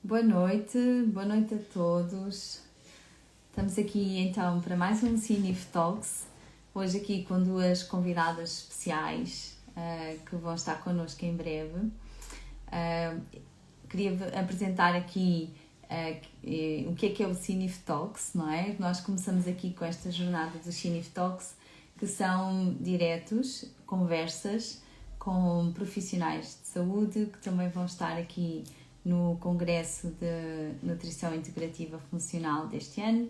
Boa noite a todos. Estamos aqui então para mais um Cinef Talks. Hoje aqui com duas convidadas especiais que vão estar connosco em breve. Queria apresentar aqui o que é o Cinef Talks, não é? Nós começamos aqui com esta jornada do Cinef Talks, que são diretos, conversas com profissionais de saúde que também vão estar aqui no Congresso de Nutrição Integrativa Funcional deste ano.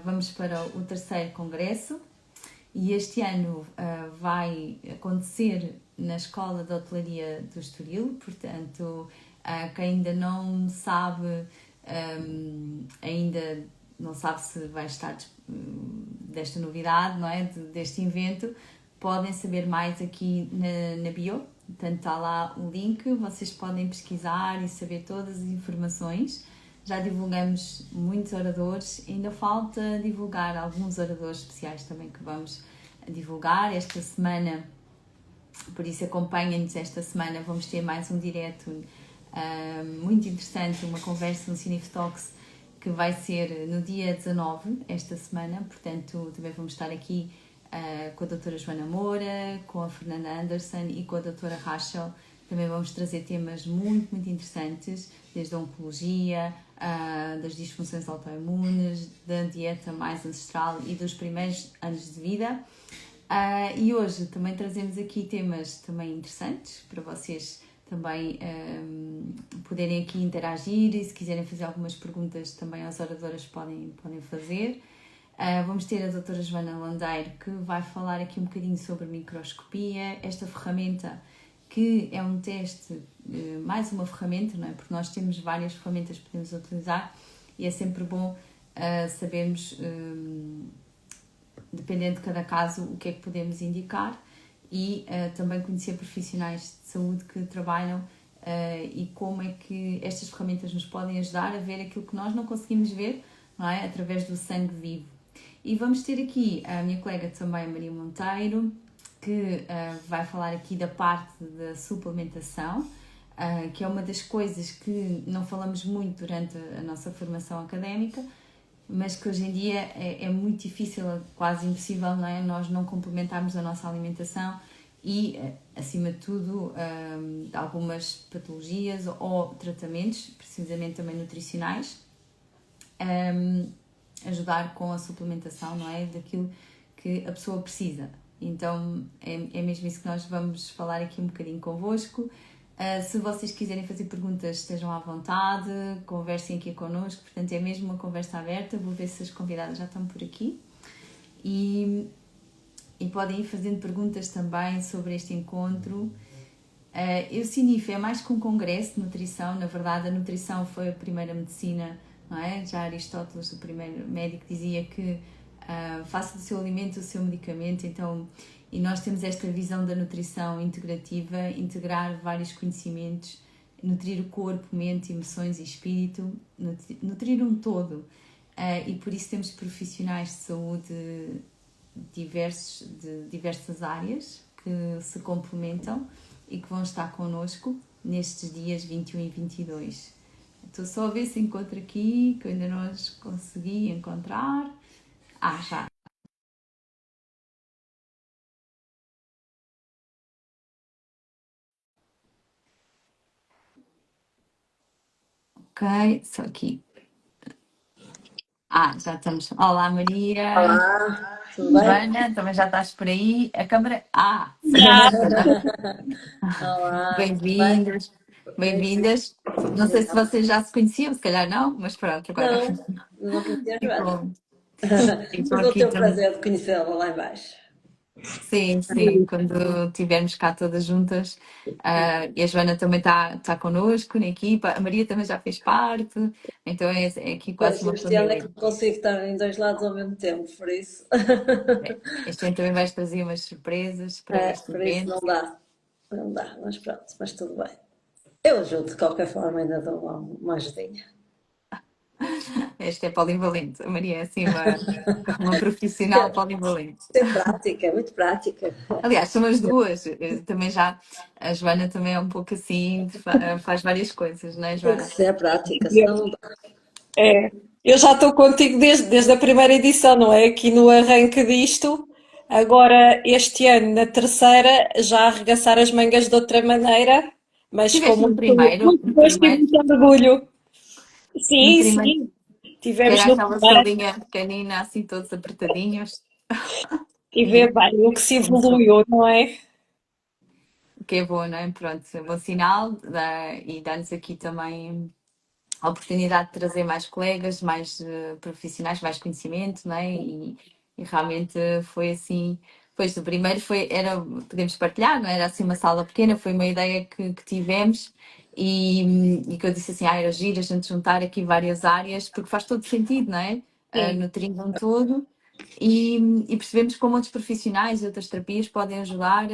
Vamos para o terceiro congresso e este ano vai acontecer na Escola de Hotelaria do Estoril, portanto, quem ainda não sabe, ainda não sabe se vai estar desta novidade, não é? Deste evento, podem saber mais aqui na bio. Portanto, está lá o link, vocês podem pesquisar e saber todas as informações. Já divulgamos muitos oradores, ainda falta divulgar alguns oradores especiais também que vamos divulgar esta semana, por isso acompanhem-nos esta semana, vamos ter mais um direto muito interessante, uma conversa no Cinef Talks que vai ser no dia 19, esta semana, portanto também vamos estar aqui com a doutora Joana Moura, com a Fernanda Anderson e com a doutora Rachel. Também vamos trazer temas muito interessantes, desde a oncologia, das disfunções autoimunes, da dieta mais ancestral e dos primeiros anos de vida. E hoje também trazemos aqui temas também interessantes para vocês também poderem aqui interagir e se quiserem fazer algumas perguntas também as oradoras podem fazer. Vamos ter a doutora Joana Landeiro que vai falar aqui um bocadinho sobre microscopia, esta ferramenta que é um teste, mais uma ferramenta, não é? Porque nós temos várias ferramentas que podemos utilizar e é sempre bom sabermos, dependendo de cada caso, o que é que podemos indicar e também conhecer profissionais de saúde que trabalham e como é que estas ferramentas nos podem ajudar a ver aquilo que nós não conseguimos ver, não é? Através do sangue vivo. E vamos ter aqui a minha colega também, a Maria Monteiro, que vai falar aqui da parte da suplementação, que é uma das coisas que não falamos muito durante a nossa formação académica, mas que hoje em dia é muito difícil, quase impossível, não é? Nós não complementarmos a nossa alimentação e, acima de tudo, algumas patologias ou tratamentos, precisamente também nutricionais, ajudar com a suplementação, não é? Daquilo que a pessoa precisa. Então é mesmo isso que nós vamos falar aqui um bocadinho convosco. Se vocês quiserem fazer perguntas, estejam à vontade, conversem aqui connosco, portanto é mesmo uma conversa aberta. Vou ver se as convidadas já estão por aqui e podem ir fazendo perguntas também sobre este encontro. O Cinef é mais que um congresso de nutrição, na verdade a nutrição foi a primeira medicina, não é? Já Aristóteles, o primeiro médico, dizia que faça do seu alimento o seu medicamento, então, e nós temos esta visão da nutrição integrativa, integrar vários conhecimentos, nutrir o corpo, mente, emoções e espírito, nutrir um todo, e por isso temos profissionais de saúde diversos, de diversas áreas que se complementam e que vão estar connosco nestes dias 21 e 22. Estou só a ver se encontro aqui, que eu ainda não os consegui encontrar. Já. Ok, só aqui. Já estamos. Olá, Maria. Olá, tudo bem? Joana, também já estás por aí. A câmara. Já. Já está. Olá, tudo bem? Bem-vindas. Bem, Bem-vindas. Não sei se obrigada. vocês já se conheciam, se calhar não, mas pronto, agora Não conhecia a Joana, ficou, ficou mas vou aqui ter o também. prazer de conhecê-la lá embaixo. Sim, quando estivermos cá todas juntas. E a Joana também está connosco na equipa, a Maria também já fez parte, então é aqui quase Pois, uma este ano é que família. não consigo estar em dois lados ao mesmo tempo, por isso. Este ano também vais trazer umas surpresas para este Por isso evento. não dá, mas pronto, mas tudo bem. Eu ajudo de qualquer forma, ainda dou uma ajudinha. Esta é polivalente. A Maria é assim uma profissional polivalente. É prática, é muito prática. Aliás, são as duas. Também já. A Joana também é um pouco assim, faz várias coisas, não é, Tem que Joana? ser prática, senão não dá. É, eu já estou contigo desde a primeira edição, não é? Aqui no arranque disto. Agora, este ano, na terceira, já arregaçar as mangas de outra maneira, mas com Estiveste muito no gosto e primeiro, muito orgulho. no Sim, primeiro, sim, que era tivemos no aquela primeiro salinha pequenina, assim, todos apertadinhos. e ver bem o que se Começou. evoluiu, não é? O que é bom, não é? Pronto, é um bom sinal e dá-nos aqui também a oportunidade de trazer mais colegas, mais profissionais, mais conhecimento, não é? E realmente foi assim. Pois o primeiro podemos partilhar, não é? Era assim uma sala pequena, foi uma ideia que tivemos e que eu disse assim, era giro a gente juntar aqui várias áreas, porque faz todo sentido, não é? Sim, Nutrir um todo e percebemos como outros profissionais e outras terapias podem ajudar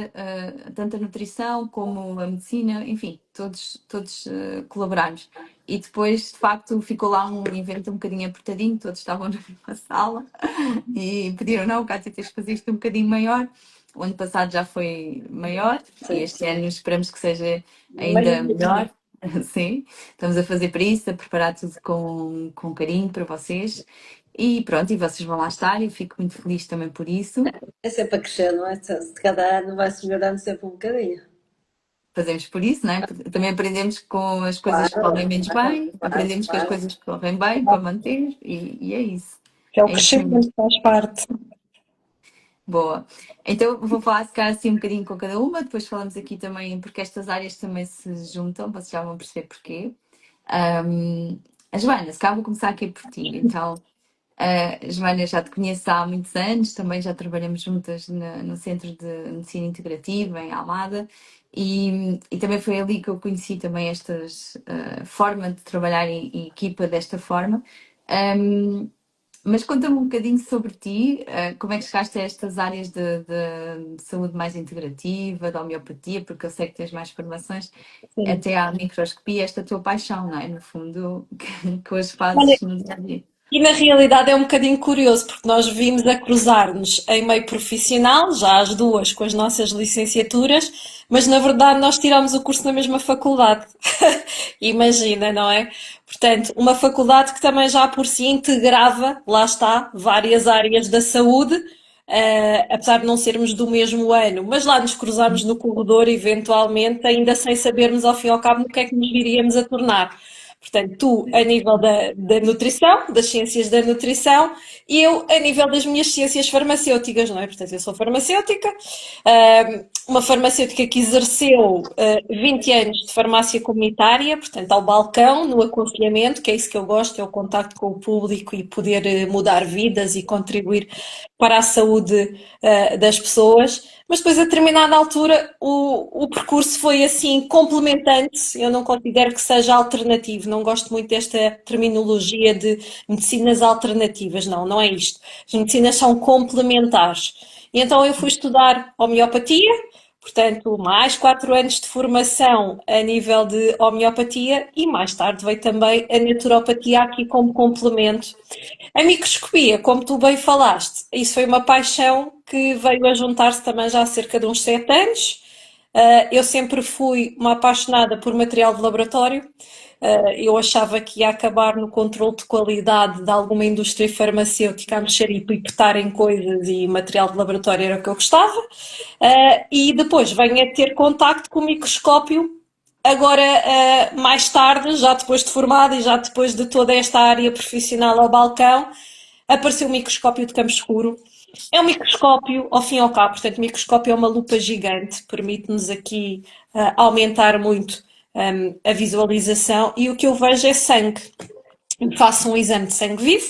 tanto a nutrição como a medicina, enfim, todos colaborarmos. E depois, de facto, ficou lá um evento um bocadinho apertadinho, todos estavam na mesma sala e pediram, não, Cátia, tens de fazer isto um bocadinho maior. O ano passado já foi maior e Sim. este ano esperamos que seja Mas ainda melhor. Sim, estamos a fazer para isso, a preparar tudo com carinho para vocês. E pronto, e vocês vão lá estar e fico muito feliz também por isso. é sempre a crescer, não é? Cada ano vai-se melhorando sempre um bocadinho. Fazemos por isso, não é? Também aprendemos com as coisas que Claro, correm menos claro, bem, claro, aprendemos com as claro. coisas que correm bem para manter e é isso. que é o É isso mesmo. crescimento, faz parte. Boa. Então vou falar se calhar assim um bocadinho com cada uma, depois falamos aqui também, porque estas áreas também se juntam, vocês já vão perceber porquê. A Joana, se calhar vou começar aqui por ti. Então, Joana, já te conheço há muitos anos, também já trabalhamos juntas no Centro de Medicina Integrativa, em Almada, e também foi ali que eu conheci também estas forma de trabalhar em equipa desta forma. Mas conta-me um bocadinho sobre ti, como é que chegaste a estas áreas de saúde mais integrativa, da homeopatia, porque eu sei que tens mais formações, Sim. até à microscopia, esta tua paixão, não é? No fundo, que hoje Olha, fazes no dia a dia. e na realidade é um bocadinho curioso, porque nós vimos a cruzar-nos em meio profissional, já as duas com as nossas licenciaturas, mas na verdade nós tiramos o curso na mesma faculdade. Imagina, não é? Portanto, uma faculdade que também já por si integrava, lá está, várias áreas da saúde, apesar de não sermos do mesmo ano, mas lá nos cruzamos no corredor, eventualmente, ainda sem sabermos ao fim e ao cabo no que é que nos viríamos a tornar. Portanto, tu a nível da nutrição, das ciências da nutrição, e eu a nível das minhas ciências farmacêuticas, não é? Portanto, eu sou farmacêutica, uma farmacêutica que exerceu 20 anos de farmácia comunitária, portanto, ao balcão, no aconselhamento, que é isso que eu gosto, é o contacto com o público e poder mudar vidas e contribuir para a saúde das pessoas. Mas depois, a determinada altura, o percurso foi assim complementante. Eu não considero que seja alternativo. Não gosto muito desta terminologia de medicinas alternativas. Não, não é isto. As medicinas são complementares. E então eu fui estudar homeopatia, portanto, mais 4 anos de formação a nível de homeopatia e mais tarde veio também a naturopatia aqui como complemento. A microscopia, como tu bem falaste, isso foi uma paixão que veio a juntar-se também já há cerca de uns 7 anos. Eu sempre fui uma apaixonada por material de laboratório. Eu achava que ia acabar no controle de qualidade de alguma indústria farmacêutica a mexer e pipetar em coisas e material de laboratório era o que eu gostava. E depois venho a ter contacto com o microscópio agora, mais tarde, já depois de formada e já depois de toda esta área profissional ao balcão, apareceu o microscópio de campo escuro. É um microscópio, ao fim e ao cabo, portanto, o microscópio é uma lupa gigante, permite-nos aqui aumentar muito a visualização e o que eu vejo é sangue. Faço um exame de sangue vivo,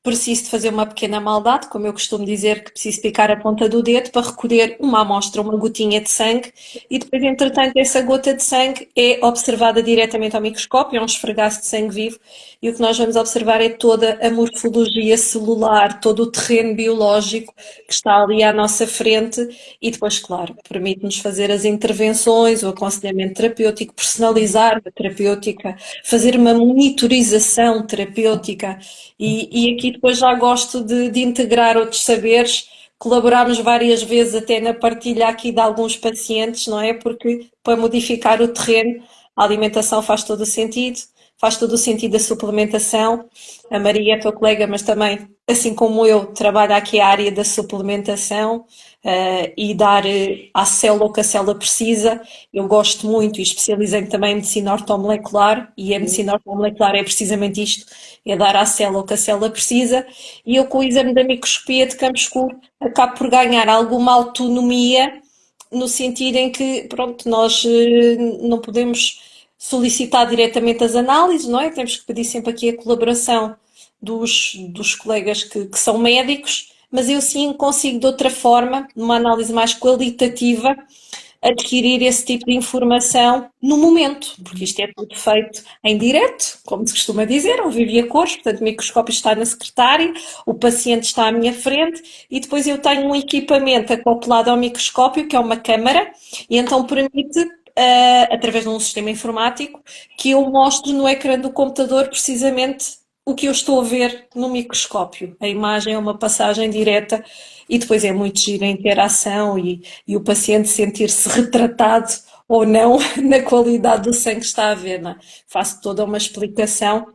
preciso de fazer uma pequena maldade, como eu costumo dizer, que preciso picar a ponta do dedo para recolher uma amostra, uma gotinha de sangue, e depois, entretanto, essa gota de sangue é observada diretamente ao microscópio, é um esfregaço de sangue vivo, e o que nós vamos observar é toda a morfologia celular, todo o terreno biológico que está ali à nossa frente, e depois, claro, permite-nos fazer as intervenções, o aconselhamento terapêutico, personalizar a terapêutica, fazer uma monitorização terapêutica e aqui depois já gosto de integrar outros saberes. Colaborámos várias vezes até na partilha aqui de alguns pacientes, não é? Porque para modificar o terreno, a alimentação faz todo o sentido a suplementação. A Maria é tua colega, mas também, assim como eu, trabalha aqui a área da suplementação e dar à célula o que a célula precisa. Eu gosto muito e especializei-me também em medicina ortomolecular e a medicina ortomolecular é precisamente isto, é dar à célula o que a célula precisa e eu com o exame da microscopia de campo escuro acabo por ganhar alguma autonomia no sentido em que, pronto, nós não podemos solicitar diretamente as análises, não é? Temos que pedir sempre aqui a colaboração dos colegas que são médicos, mas eu sim consigo de outra forma, numa análise mais qualitativa, adquirir esse tipo de informação no momento, porque isto é tudo feito em direto, como se costuma dizer, ao vivo e a cores, portanto o microscópio está na secretária, o paciente está à minha frente e depois eu tenho um equipamento acoplado ao microscópio, que é uma câmara, e então permite, através de um sistema informático, que eu mostre no ecrã do computador precisamente o que eu estou a ver no microscópio. A imagem é uma passagem direta e depois é muito giro a interação e o paciente sentir-se retratado ou não na qualidade do sangue que está a ver, não é? Faço toda uma explicação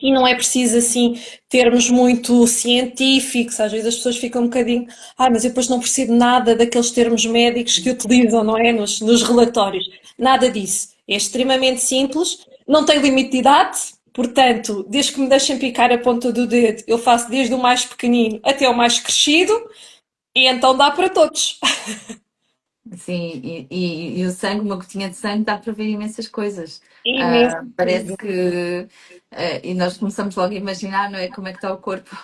e não é preciso assim termos muito científicos, às vezes as pessoas ficam um bocadinho, mas eu depois não percebo nada daqueles termos médicos que utilizam, não é? Nos relatórios. Nada disso. É extremamente simples, não tem limite de idade, portanto, desde que me deixem picar a ponta do dedo, eu faço desde o mais pequenino até o mais crescido, e então dá para todos. Sim, e o sangue, uma gotinha de sangue, dá para ver imensas coisas. Imenso. Parece que. E nós começamos logo a imaginar, não é? Como é que está o corpo.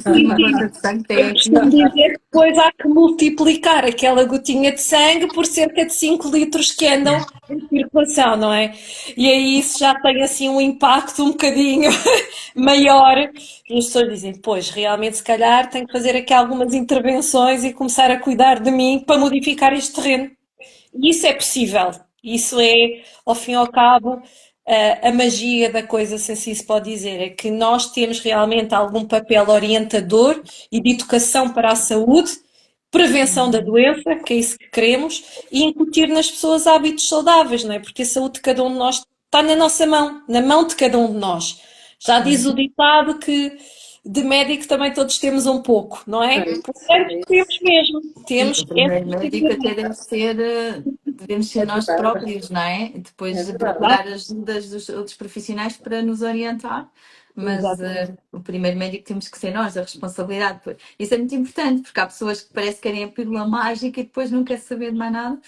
Sim, Uma sim. gota de sangue Eu tem aqui. costumo dizer que depois há que multiplicar aquela gotinha de sangue por cerca de 5 litros que andam em circulação, não é? E aí isso já tem assim um impacto um bocadinho maior. E as pessoas dizem, pois, realmente se calhar tenho que fazer aqui algumas intervenções e começar a cuidar de mim para modificar este terreno. E isso é possível. Isso é, ao fim e ao cabo, a magia da coisa, se assim se pode dizer, é que nós temos realmente algum papel orientador e de educação para a saúde, prevenção da doença, que é isso que queremos, e incutir nas pessoas hábitos saudáveis, não é? Porque a saúde de cada um de nós está na nossa mão, na mão de cada um de nós. Já diz o ditado que de médico também todos temos um pouco, não é? Portanto, É isso. temos mesmo, Sim, temos o essa primeiro médico até devemos ser É nós verdade. próprios, não é? E É depois de verdade. procurar ajudas dos outros profissionais para nos orientar, mas Exatamente. o primeiro médico temos que ser nós, a responsabilidade. Isso é muito importante, porque há pessoas que parece que querem a pílula mágica e depois não quer saber de mais nada,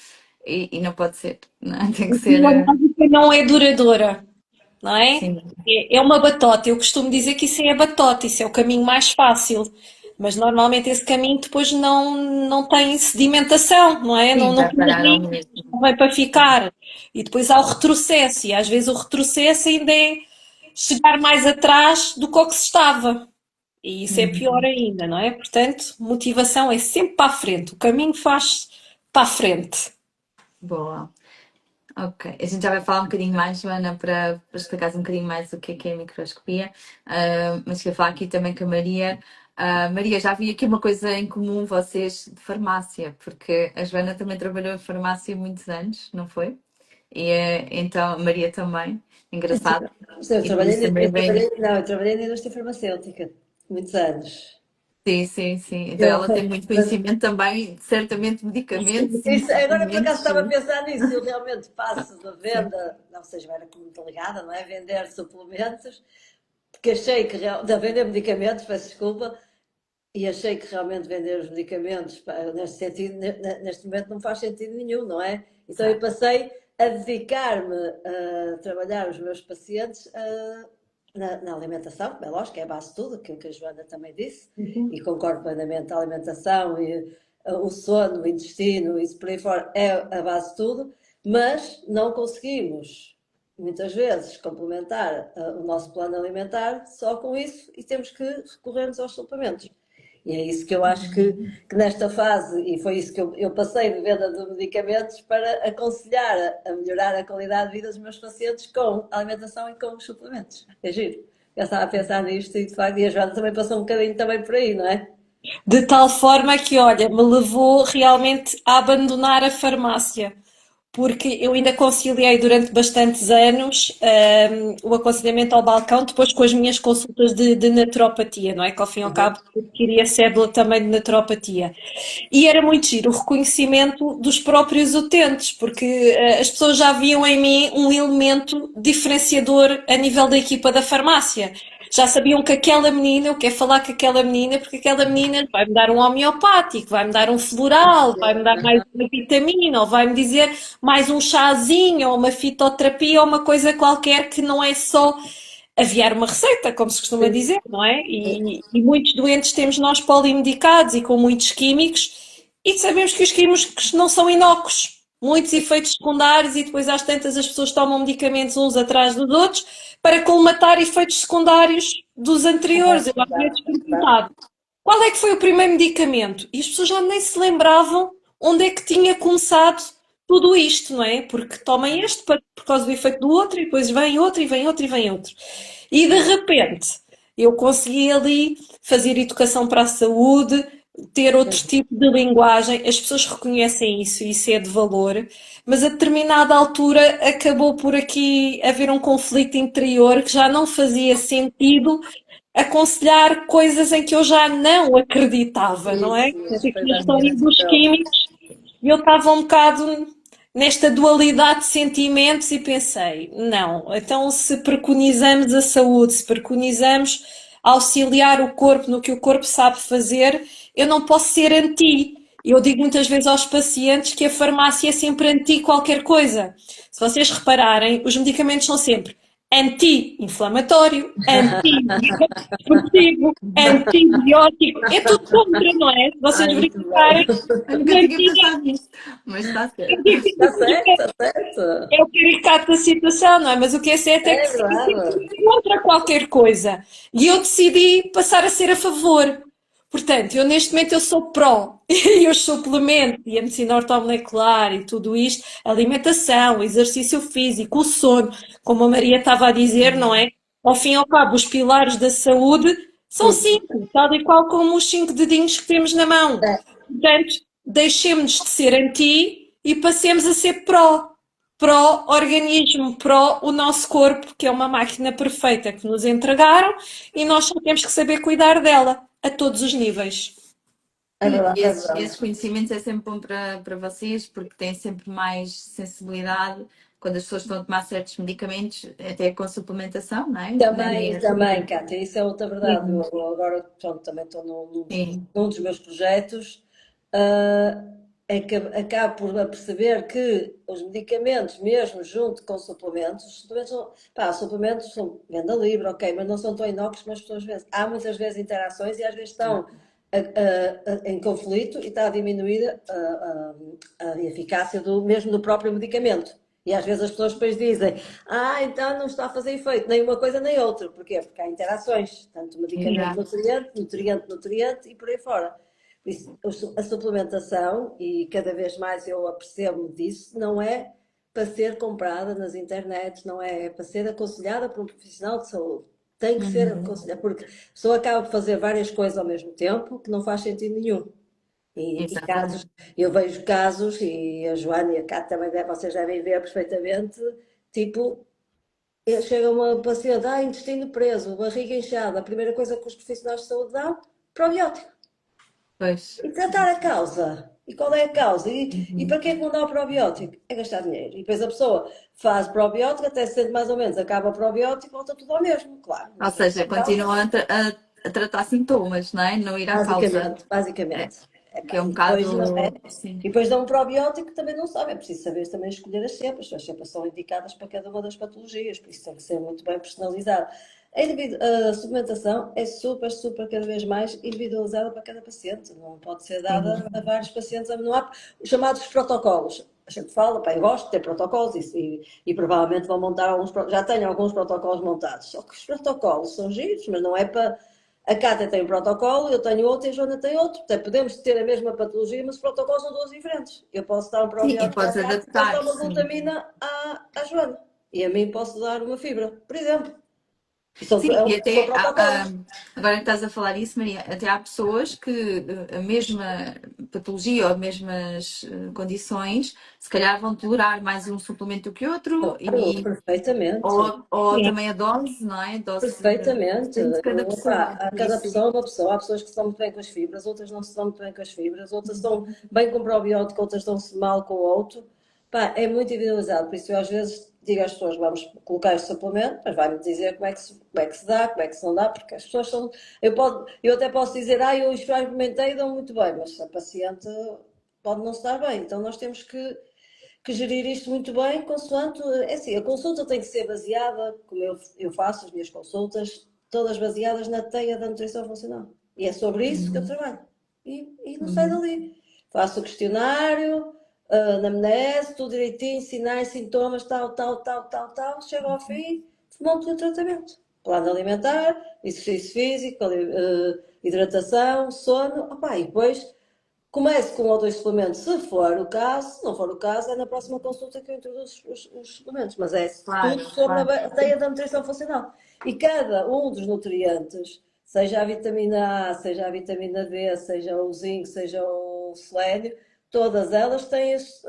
e não pode ser, não é? Tem que ser, A mágica não é duradoura, não é? sim, É uma batota. Eu costumo dizer que isso é a batota, isso é o caminho mais fácil. Mas normalmente esse caminho depois não tem sedimentação, não é? sim, Não vai tem parar ao raiz, mesmo. não vai para ficar. E depois há o retrocesso, e às vezes o retrocesso ainda é chegar mais atrás do que o que se estava. E isso é pior Uhum. ainda, não é? Portanto, motivação é sempre para a frente, o caminho faz para a frente. Boa. Ok, a gente já vai falar um bocadinho mais, Joana, para explicares um bocadinho mais o que é a microscopia. Mas queria falar aqui também com a Maria. Maria, já vi aqui uma coisa em comum, vocês de farmácia, porque a Joana também trabalhou em farmácia muitos anos, não foi? E então a Maria também, engraçado. Eu E por trabalhei, isso também vem. não, eu trabalhei na indústria farmacêutica muitos anos. Sim, sim, sim. Então Eu, ela tem muito conhecimento também, certamente, de medicamentos e agora por acaso suplementos. estava a pensar nisso, eu realmente passo da venda, não seja, era muito ligada, não é? Vender suplementos, porque achei que, da vender medicamentos, peço desculpa, e achei que realmente vender os medicamentos, neste sentido, neste momento não faz sentido nenhum, não é? Então eu Exato. passei a dedicar-me a trabalhar os meus pacientes na alimentação, é lógico, é a base de tudo, aquilo que a Joana também disse, Uhum. e concordo plenamente, a alimentação e o sono, o intestino, isso por aí fora é a base de tudo, mas não conseguimos, muitas vezes, complementar o nosso plano alimentar só com isso e temos que recorrer-nos aos suplementos. E é isso que eu acho que nesta fase, e foi isso que eu passei de venda de medicamentos para aconselhar a melhorar a qualidade de vida dos meus pacientes com alimentação e com os suplementos. É giro. Eu estava a pensar nisto e de facto, e a Joana também passou um bocadinho também por aí, não é? De tal forma que, olha, me levou realmente a abandonar a farmácia, porque eu ainda conciliei durante bastantes anos, o aconselhamento ao balcão, depois com as minhas consultas de naturopatia, não é? Que ao fim e ao Uhum. cabo adquiri a cédula também de naturopatia. E era muito giro o reconhecimento dos próprios utentes, porque as pessoas já viam em mim um elemento diferenciador a nível da equipa da farmácia. Já sabiam que aquela menina, eu quero falar com aquela menina, porque aquela menina vai-me dar um homeopático, vai-me dar um floral, vai-me dar mais uma vitamina, ou vai-me dizer mais um chazinho, ou uma fitoterapia, ou uma coisa qualquer que não é só aviar uma receita, como se costuma Sim, dizer, não é? sim. E muitos doentes temos nós polimedicados e com muitos químicos, e sabemos que os químicos não são inócuos. Muitos efeitos secundários, e depois às tantas as pessoas tomam medicamentos uns atrás dos outros para colmatar efeitos secundários dos anteriores. Eu às Exato, vezes exato. perguntava qual é que foi o primeiro medicamento? E as pessoas já nem se lembravam onde é que tinha começado tudo isto, não é? Porque tomem este por causa do efeito do outro, e depois vem outro, e vem outro, e vem outro. E de repente, eu consegui ali fazer educação para a saúde, ter outro tipo de linguagem, as pessoas reconhecem isso, e isso é de valor, mas a determinada altura acabou por aqui haver um conflito interior que já não fazia sentido aconselhar coisas em que eu já não acreditava, não é? Isso, Portanto, aqui a exatamente história esse dos papel. químicos, e eu estava um bocado nesta dualidade de sentimentos e pensei, não, então se preconizamos a saúde, se preconizamos auxiliar o corpo no que o corpo sabe fazer, eu não posso ser anti. Eu digo muitas vezes aos pacientes que a farmácia é sempre anti qualquer coisa. Se vocês repararem, os medicamentos são sempre anti-inflamatório, anti-depressivo, antibiótico, é tudo contra, não é? Se vocês Ai, muito verificarem, bem. Eu os nunca tinha anti pensado nisso, mas está certo. Está certo, está certo. é o caricato da situação, não é? Mas o que é certo é que É sempre verdade. contra qualquer coisa. E eu decidi passar a ser a favor. Portanto, eu neste momento eu sou pró. E os suplementos e a medicina ortomolecular e tudo isto, a alimentação, o exercício físico, o sono, como a Maria estava a dizer, não é? Ao fim e ao cabo, os pilares da saúde são cinco, tal e qual como os cinco dedinhos que temos na mão. É, Portanto, deixemos de ser anti e passemos a ser pró. Pró-organismo, pró o nosso corpo, que é uma máquina perfeita que nos entregaram e nós só temos que saber cuidar dela a todos os níveis. é E verdade, é esses verdade. conhecimentos é sempre bom para vocês, porque têm sempre mais sensibilidade quando as pessoas estão a tomar certos medicamentos, até com suplementação, não é? Também, também, Cátia, isso é outra verdade. Sim, Eu agora, pronto, também estou sim, num dos meus projetos, ah, é que acabo por perceber que os medicamentos, mesmo junto com suplementos, os suplementos são, pá, suplementos são venda livre, ok, mas não são tão inócuos como as pessoas vezes. Há muitas vezes interações e às vezes estão em conflito e está diminuída a eficácia mesmo do próprio medicamento. E às vezes as pessoas depois dizem, então não está a fazer efeito, nem uma coisa nem outra. Porquê? Porque há interações, tanto medicamento, exato. nutriente, nutriente, nutriente e por aí fora. Por isso, a suplementação, e cada vez mais eu apercebo-me disso, não é para ser comprada nas internets, não é, é para ser aconselhada por um profissional de saúde. Tem que ser Uhum. aconselhada, porque a pessoa acaba de fazer várias coisas ao mesmo tempo que não faz sentido nenhum. E casos, Exatamente. eu vejo casos, e a Joana e a Cátia também vocês devem ver perfeitamente, tipo, chega uma paciente, intestino preso, barriga inchada, a primeira coisa que os profissionais de saúde dão, probiótico. Pois. E tratar a causa. E qual é a causa? E para que é que não dá o probiótico? É gastar dinheiro. E depois a pessoa faz probiótico, até se sente mais ou menos, acaba o probiótico, volta tudo ao mesmo, claro. Ou Não foi seja, a causa. continuam a tratar sintomas, não é? Não ir à causa. Basicamente, É, basicamente. que é um E depois não é. bocado. Sim. E depois dá um probiótico que também não sabe. É preciso saber também escolher as cepas. As cepas são indicadas para cada uma das patologias, por isso tem que ser muito bem personalizado. A suplementação é super, super cada vez mais individualizada para cada paciente. Não pode ser dada a vários pacientes. Não há os chamados protocolos. A gente fala, pá, eu gosto de ter protocolos e provavelmente vão montar alguns, já tenho alguns protocolos montados. Só que os protocolos são giros, mas não é para. A Cátia tem um protocolo, eu tenho outro e a Joana tem outro. Portanto, podemos ter a mesma patologia, mas os protocolos são duas diferentes. Eu posso dar um Sim, e probiótico à podes Cátia, posso dar adaptar, uma sim. glutamina à Joana. E a mim posso dar uma fibra, por exemplo. São, Sim, e são até protocolos. agora que estás a falar isso, Maria, até há pessoas que a mesma patologia ou as mesmas condições, se calhar vão tolerar mais um suplemento do que outro, Claro, perfeitamente. ou também a dose, não é? A dose Perfeitamente. depende de cada Epá, pessoa. a Por cada isso, pessoa é uma pessoa. Há pessoas que se dão muito bem com as fibras, outras não se dão muito bem com as fibras, outras estão bem com o probiótico, outras dão-se mal com o outro. Epá, é muito individualizado. Por isso eu às vezes digo às pessoas, vamos colocar este suplemento, mas vai-me dizer como é que se dá, como é que se não dá, porque as pessoas são. Eu até posso dizer, eu experimentei e dão muito bem, mas a paciente pode não se dar bem. Então nós temos que gerir isto muito bem, consoante. É assim, a consulta tem que ser baseada, como eu faço as minhas consultas, todas baseadas na teia da nutrição funcional. E é sobre isso que eu trabalho. E não sai uhum, dali. Faço o questionário, anamnese, tudo direitinho, sinais, sintomas, tal, tal, tal, tal, tal. Chego ao fim, monto o tratamento. Plano alimentar, exercício físico, hidratação, sono, opá, e depois comece com um ou dois suplementos, se for o caso. Se não for o caso, é na próxima consulta que eu introduzo os suplementos. Mas é tudo claro, sobre claro. a teia da nutrição funcional. E cada um dos nutrientes, seja a vitamina A, seja a vitamina D, seja o zinco, seja o selênio, todas elas têm as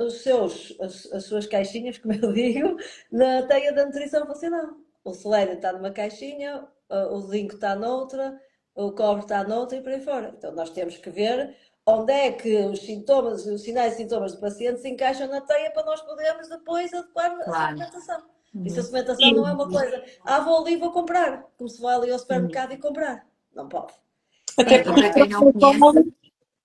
suas caixinhas, como eu digo, na teia da nutrição funcional. O selênio está numa caixinha, o zinco está noutra, o cobre está noutra e por aí fora. Então nós temos que ver onde é que os sintomas, os sinais e sintomas do paciente se encaixam na teia para nós podermos depois adequar a Claro. suplementação. E se a Uhum. suplementação não é uma E coisa, vou ali e vou comprar, como se vai ali ao Sim. supermercado e comprar. Não pode. até Sim, e porque para quem não conhece,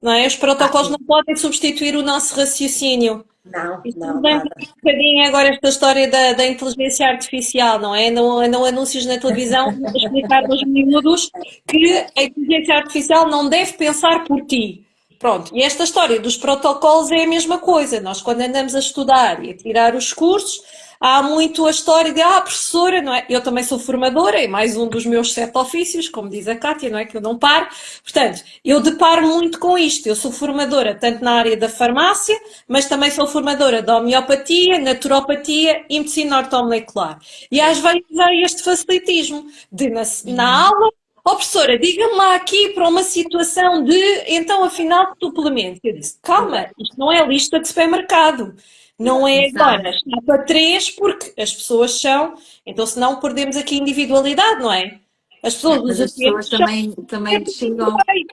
não é? Os protocolos não sim. podem substituir o nosso raciocínio. Não, Isto não, lembra nada. um bocadinho agora esta história da inteligência artificial, não é? Andam anúncios na televisão a explicar aos miúdos que a inteligência artificial não deve pensar por ti. Pronto, e esta história dos protocolos é a mesma coisa. Nós, quando andamos a estudar e a tirar os cursos, há muito a história de, professora, não é? Eu também sou formadora, é mais um dos meus sete ofícios, como diz a Cátia, não é? Que eu não paro. Portanto, eu deparo muito com isto. Eu sou formadora tanto na área da farmácia, mas também sou formadora de homeopatia, naturopatia e medicina ortomolecular. E às vezes há este facilitismo de, na Uhum. aula, professora, diga-me lá aqui para uma situação de, então, afinal, que suplemento? Eu disse, calma, Exato. isto não é lista de supermercado. Não é agora, Exato. está para três, porque as pessoas são, então senão perdemos aqui individualidade, não é? As pessoas, Mas os as utentes pessoas são também sempre chegam. iguais.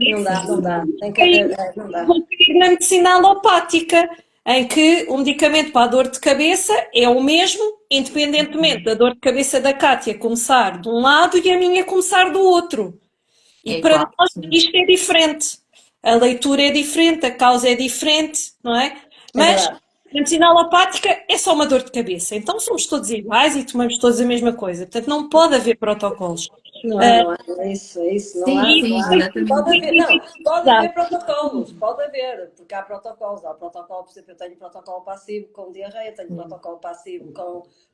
É, Não dá, sim, não dá. sim. Não dá. Vou cair na medicina alopática, em que o medicamento para a dor de cabeça é o mesmo, independentemente da dor de cabeça da Cátia começar de um lado e a minha começar do outro. E É para igual, nós sim. isto é diferente. A leitura é diferente, a causa é diferente, não é? É Mas verdade. a medicina alopática é só uma dor de cabeça. Então somos todos iguais e tomamos todos a mesma coisa. Portanto, não pode haver protocolos. Não é, Ah, não é, é isso, não Sim, há, e não sim, há. Pode exatamente. haver, não, pode exato. haver protocolos, pode haver, porque há protocolos. Há protocolo, por exemplo, eu tenho protocolo passivo com diarreia, tenho protocolo passivo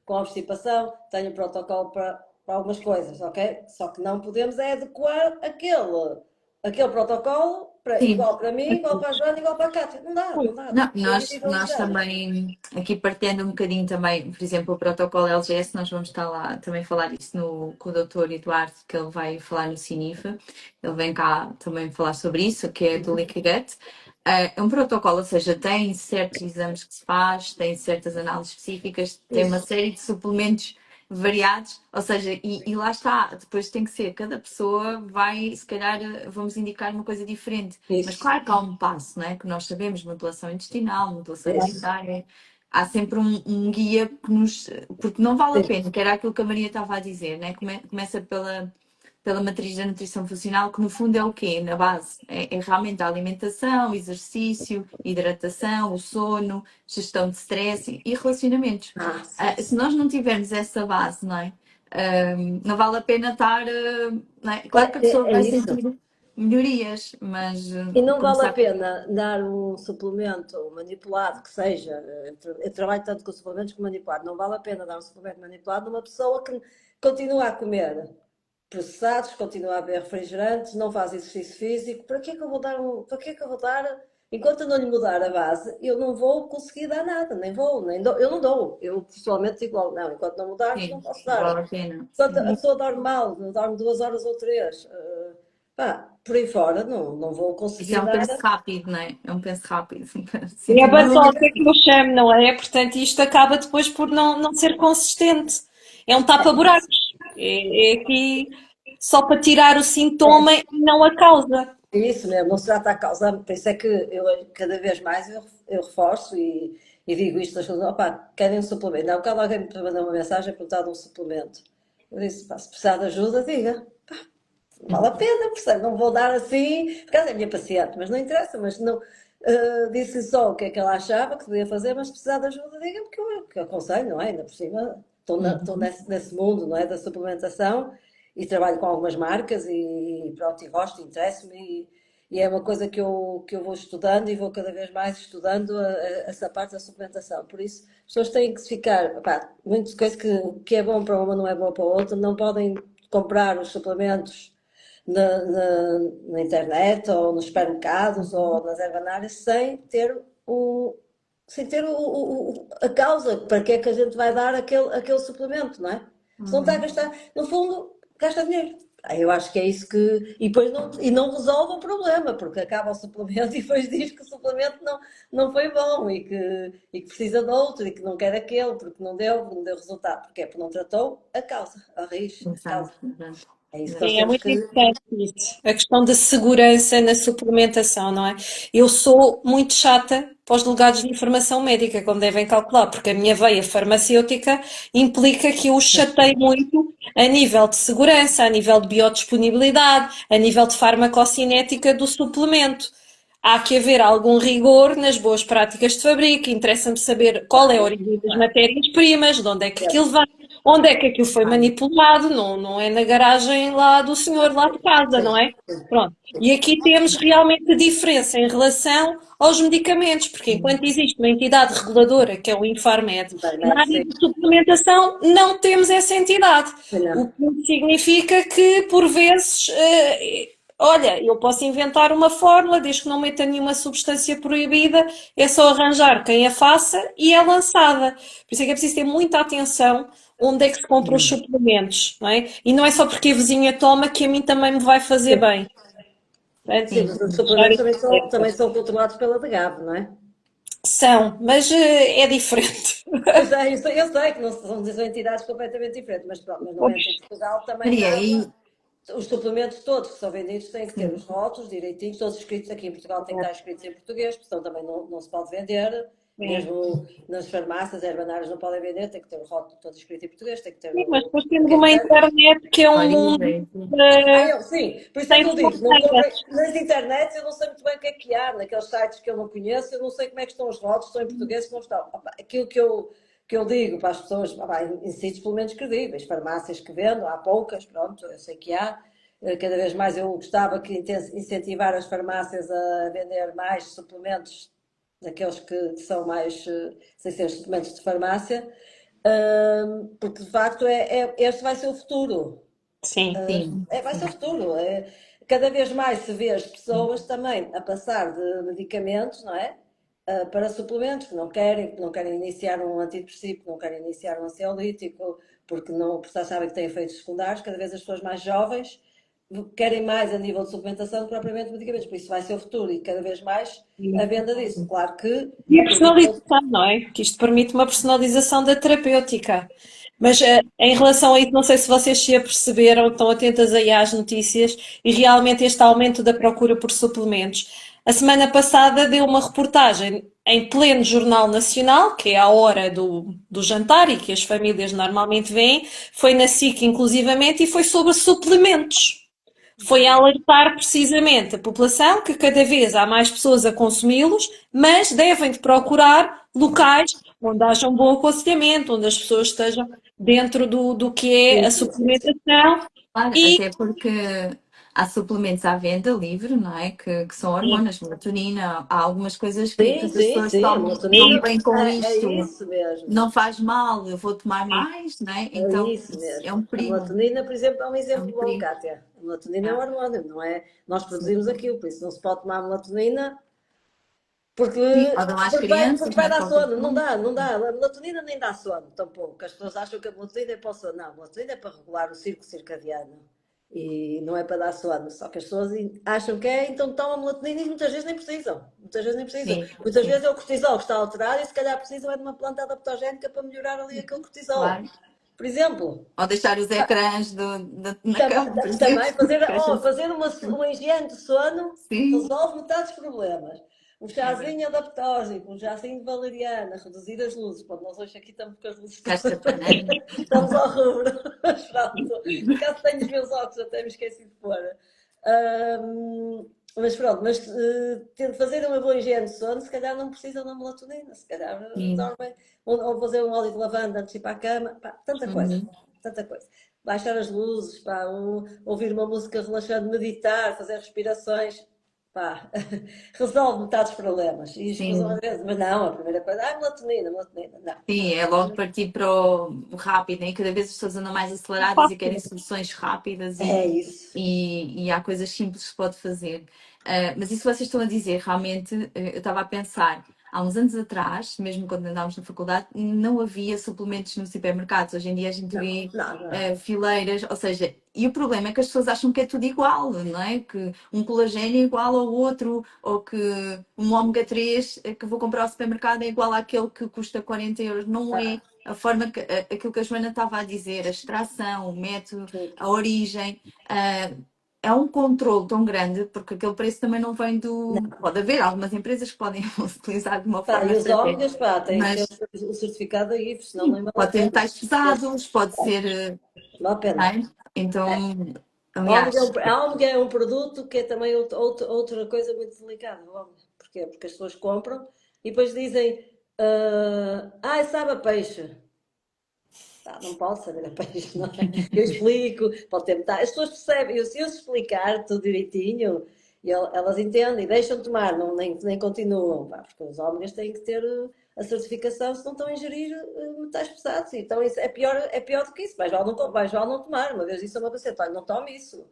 com obstipação, tenho protocolo para algumas coisas, ok? Só que não podemos é adequar aquele protocolo Sim. igual para mim, igual para a Joana, igual para a Cátia. Não dá, não dá, tem Não, que ser nós individualizado. também, aqui partilhando um bocadinho também, por exemplo, o protocolo LGS, nós vamos estar lá também falar isso com o Dr. Eduardo, que ele vai falar no CINIF, ele vem cá também falar sobre isso, que é do Leaky Gut. É um protocolo, ou seja, tem certos exames que se faz, tem certas análises específicas, tem uma Isso, série de suplementos variados, ou seja, e lá está, depois tem que ser, cada pessoa vai, se calhar, vamos indicar uma coisa diferente. Mas isso, claro que há um passo, não é? Que nós sabemos, modulação intestinal, modulação isso. alimentar, há sempre um guia que nos. Porque não vale a pena, que era aquilo que a Maria estava a dizer, né? Começa pela matriz da nutrição funcional, que no fundo é o quê? Na base é realmente a alimentação, o exercício, hidratação, o sono, gestão de stress e relacionamentos. Sim, Se nós não tivermos essa base, não é? Não vale a pena estar. Não é? Claro que a pessoa É vai isso. sentir melhorias, mas E não vale a começar. pena dar um suplemento manipulado, que seja, eu trabalho tanto com suplementos como manipulado, não vale a pena dar um suplemento manipulado numa pessoa que continua a comer processados, continua a beber refrigerantes, não faz exercício físico. Para que é que eu vou dar para que é que eu vou dar? Enquanto eu não lhe mudar a base, eu não vou conseguir dar nada, nem vou, nem dou, eu não dou. Eu pessoalmente digo logo, não, enquanto não mudares, não Sim, posso não dar. vale a pena. Enquanto a Sim. pessoa dorme mal, dorme 2 horas ou três, por aí fora, não vou Isso é conseguir um dar. penso rápido, não é? É um penso rápido. E Sinto a muito. batota que eu chamo, não é? Portanto, isto acaba depois por não ser consistente. É um tapa-buracos. É aqui só para tirar o sintoma e não a causa. É isso mesmo, não se trata a causa. Por isso é que eu cada vez mais eu reforço e digo isto às pessoas, opá, querem um suplemento. Há bocado alguém me mandou uma mensagem a perguntar de um suplemento. Eu disse, pá, se precisar de ajuda, diga. Não vale a pena, percebe? Não vou dar assim, por causa é minha paciente, mas não interessa, mas não. Disse só o que é que ela achava que devia fazer, mas se precisar de ajuda, diga-me que eu aconselho, não é? Ainda por cima, estou Uhum. nesse mundo, não é? Da suplementação e trabalho com algumas marcas e pronto, e gosto, interesso-me e é uma coisa que eu vou estudando e vou cada vez mais estudando essa parte da suplementação. Por isso, as pessoas têm que se ficar, pá, muitas coisas que é bom para uma não é bom para outra, não podem comprar os suplementos na internet ou nos supermercados ou nas ervanárias o, sem ter a causa para que é que a gente vai dar aquele suplemento, não é? Se não está a Uhum. gastar, no fundo, gasta dinheiro. Eu acho que é isso que. E depois não resolve o problema, porque acaba o suplemento e depois diz que o suplemento não foi bom e que precisa de outro e que não quer aquele, porque não deu resultado. Porque Porque não tratou a causa, a raiz, a causa. Exato, exato, É isso que nós Sim, é temos muito que. importante isso. A questão da segurança na suplementação, não é? Eu sou muito chata para os delegados de informação médica, como devem calcular, porque a minha veia farmacêutica implica que eu os chatei muito a nível de segurança, a nível de biodisponibilidade, a nível de farmacocinética do suplemento. Há que haver algum rigor nas boas práticas de fabrico, interessa-me saber qual é a Claro, origem das claro. matérias-primas, de onde é que aquilo Certo. vem, onde é que aquilo foi claro. manipulado, não é na garagem lá do senhor lá de casa, não Sim, é? sim, Pronto. E aqui temos realmente a diferença em relação aos medicamentos, porque enquanto existe uma entidade reguladora, que é o Infarmed, na internet, área sim. de suplementação não temos essa entidade. O Não. que significa que, por vezes, olha, eu posso inventar uma fórmula, desde que não meta nenhuma substância proibida, é só arranjar quem a faça e é lançada. Por isso é que é preciso ter muita atenção onde é que se compra os suplementos, não é? E não é só porque a vizinha toma que a mim também me vai fazer Sim, bem. Portanto, sim, mas os deixar suplementos isso também certo. são controlados pela DGAV, não é? São, mas é diferente. Eu sei que não são entidades completamente diferentes, mas pronto, mas no momento em Portugal também Maria, nada. e Os suplementos todos que são vendidos têm que ter sim, os rótulos direitinhos, todos escritos aqui em Portugal têm que estar escritos em português, porque senão também não se pode vender. É. Mesmo nas farmácias, herbanárias não podem vender, tem que ter o rótulo todo escrito em português, tem que ter Sim, mas depois o temos que é uma certo. internet que é um mundo Origens, sim. Sim, por isso é que sem eu digo, não fronteiras. comprem nas internets, eu não sei muito bem o que é que há, naqueles sites que eu não conheço, eu não sei como é que estão os rótulos, estão em português, se não estão. Opa, aquilo que eu digo para as pessoas, em sítios pelo menos credíveis, farmácias que vendam, há poucas, pronto, eu sei que há. Cada vez mais eu gostava que incentivar as farmácias a vender mais suplementos daqueles que são mais, sem ser suplementos de farmácia, porque de facto este vai ser o futuro. Sim. Sim, Vai ser o sim. futuro. Cada vez mais se vê as pessoas também a passar de medicamentos, não é? Para suplementos que não querem iniciar um antidepressivo, que não querem iniciar um ansiolítico, porque já sabem que têm efeitos secundários. Cada vez as pessoas mais jovens querem mais a nível de suplementação do que propriamente medicamentos. Por isso vai ser o futuro e cada vez mais a venda disso. Claro que E a tudo aquilo. personalização, não é? Que isto permite uma personalização da terapêutica. Mas em relação a isso, não sei se vocês se aperceberam, estão atentas aí às notícias e realmente este aumento da procura por suplementos. A semana passada deu uma reportagem em pleno Jornal Nacional, que é a hora do jantar e que as famílias normalmente veem, foi na SIC inclusivamente e foi sobre suplementos. Foi alertar precisamente a população que cada vez há mais pessoas a consumi-los, mas devem de procurar locais onde haja um bom aconselhamento, onde as pessoas estejam dentro do que é Sim, a sim, sim, sim. suplementação. Claro, E até porque há suplementos à venda livre, não é? Que são hormonas, melatonina, há algumas coisas que Sim, as sim, pessoas sim, a tomam melatonina bem com é isto, isso mesmo. não faz mal, eu vou tomar mais, não é? É Então isso isso é mesmo. um A perigo, melatonina, por exemplo, é um é exemplo um bom, perigo. Kátia. A melatonina é um É, hormônio, não é? Nós sim. produzimos aquilo, por isso não se pode tomar melatonina porque, Sim, ou dão às porque crianças, não vai é? dar Para o sono. Não telefone. dá, não dá. A melatonina nem dá sono, tampouco. As pessoas acham que a melatonina é para o sono. Não, a melatonina é para regular o ciclo circadiano. E não é para dar sono. Só que as pessoas acham que é, então tomam melatonina e muitas vezes nem precisam. Muitas vezes nem precisam. Sim, Muitas sim, vezes é o cortisol que está alterado e se calhar precisam é de uma planta adaptogénica para melhorar ali aquele cortisol. claro. Por exemplo, Ou deixar os ecrãs na cama, por exemplo, também fazer, que às vezes- fazer uma higiene de sono Sim, resolve metade dos problemas. Um é verdade. chazinho adaptógeno, um chazinho de valeriana, reduzir as luzes. Pronto, nós hoje aqui estamos com as luzes Casca todas. de banana. Estamos ao rubro. Mas pronto, por acaso tenho os meus óculos, até me esqueci de pôr. Mas pronto, mas fazer uma boa higiene de sono, se calhar não precisam da melatonina, se calhar Sim. dormem, ou fazer um óleo de lavanda antes de ir para a cama, pá, tanta coisa, Uhum. tanta coisa. Baixar as luzes, pá, ouvir uma música relaxante, meditar, fazer respirações, pá, resolve metade dos problemas. E as pessoas às Sim. vezes, mas não, a primeira coisa, melatonina, melatonina, não. Sim, é logo partir para o rápido, né? Cada vez as pessoas andam mais aceleradas e querem soluções rápidas É isso. e há coisas simples que se pode fazer. Mas isso que vocês estão a dizer, realmente, eu estava a pensar, há uns anos atrás, mesmo quando andávamos na faculdade, não havia suplementos nos supermercados. Hoje em dia a gente Não, vê não, não. fileiras, ou seja, e o problema é que as pessoas acham que é tudo igual, não é? Que um colagênio é igual ao outro, ou que um ômega 3 que vou comprar ao supermercado é igual àquele que custa 40 euros. Não é a forma que, aquilo que a Joana estava a dizer, a extração, o método, Sim. a origem. É um controle tão grande, porque aquele preço também não vem do. Pode haver algumas empresas que podem utilizar de uma Pá, forma e os estratégica, ómegas, pá, têm que ter mas o certificado da IFE, senão sim, nem vale a pode ter pena. metais pesados, pode ser. Não vale a Não pena. é? Então, A ômega aliás, a ômega é um produto que é também outra coisa muito delicada. A ômega. Porquê? Porque as pessoas compram e depois dizem, sabe a peixe. Tá, não pode saber a peixe, não é? Eu explico, pode ter metade. As pessoas percebem, se eu explicar tudo direitinho, elas entendem, deixam de tomar, não, nem continuam, pá, porque os ómegas têm que ter a certificação se não estão a ingerir metais pesados. Então isso é pior do que isso. Mais vale não tomar. Uma vez disse a uma paciente, olha, não tome isso.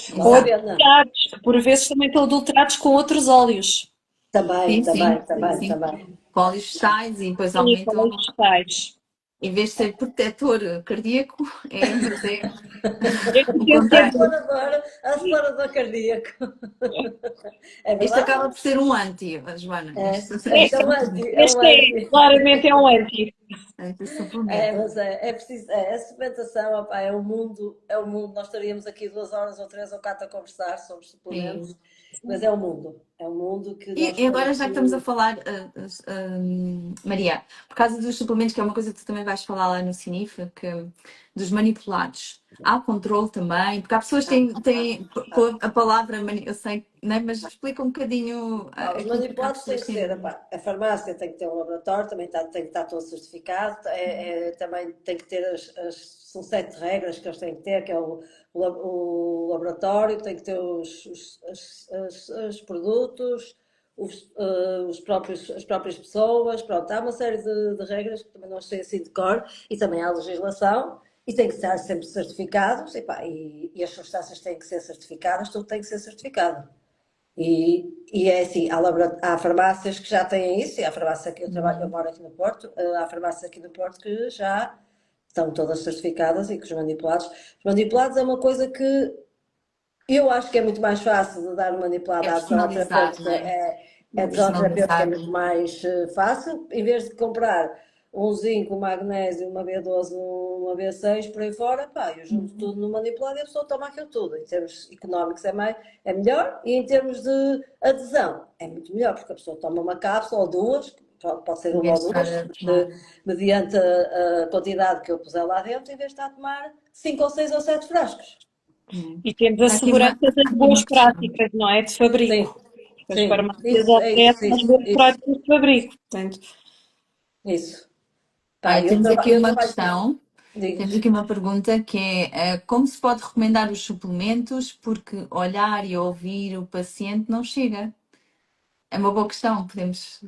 Não vale ou a pena. adulterados, que por vezes também estão adulterados com outros óleos. Também, sim, sim, também, também, sim. também. Com óleos vegetais e depois Sim, com aumentam, os vegetais. em vez de ser protetor cardíaco, mas é É o contrário. Acelerador cardíaco. É Isto verdade? acaba por ser um anti, Joana. É, Isto é um este é, anti. claramente é um anti. É, Suplemento. mas é preciso, a suplementação, opá, é o mundo, nós estaríamos aqui 2 horas ou 3 ou 4 a conversar sobre suplementos, Sim. mas é um mundo que nós E agora, temos já que estamos a que, falar, Maria, por causa dos suplementos, que é uma coisa que tu também vais falar lá no Sinif, que, dos manipulados, há controle também, porque há pessoas que têm com a palavra, eu sei, né, mas explica um bocadinho os aquilo que as manipulados têm pessoas que têm ser, dúvida. opá, a farmácia tem que ter um laboratório, também tem que estar todo certificado, também tem que ter são 7 regras que eles têm que ter, que é o laboratório, tem que ter os produtos, as próprias pessoas, pronto, há uma série de regras que também não sei assim de cor, e também há legislação, e tem que estar sempre certificados, e as substâncias têm que ser certificadas, tudo tem que ser certificado. E é assim, há farmácias que já têm isso, e há farmácia que eu Hum, moro aqui no Porto, há farmácias aqui no Porto que já estão todas certificadas e que os manipulados. Os manipulados é uma coisa que eu acho que é muito mais fácil de dar uma É manipulada à adesão personalizado, terapêutica. não é? A É adesão terapêutica é personalizado. muito mais fácil. Em vez de comprar um zinco, um magnésio, uma B12, uma B6, por aí fora, pá, eu junto tudo no manipulado e a pessoa toma aquilo tudo. Em termos económicos é melhor e em termos de adesão é muito melhor, porque a pessoa toma uma cápsula ou duas, pode ser Em uma vez ou de estar duas, a tomar. mediante a quantidade que eu puser lá dentro, em vez de estar a tomar 5 ou 6 ou 7 frascos. Hum. E temos a segurança das Aqui uma boas questão. práticas, não é? De Sim, fabrico. As sim, farmácias isso, é isso, oferecem as isso, boas isso, práticas de fabrico. Portanto, isso. Pá, Olha, temos aqui eu uma trabalho. questão. Diga. Temos aqui uma pergunta que é como se pode recomendar os suplementos porque olhar e ouvir o paciente não chega? É uma boa questão, podemos...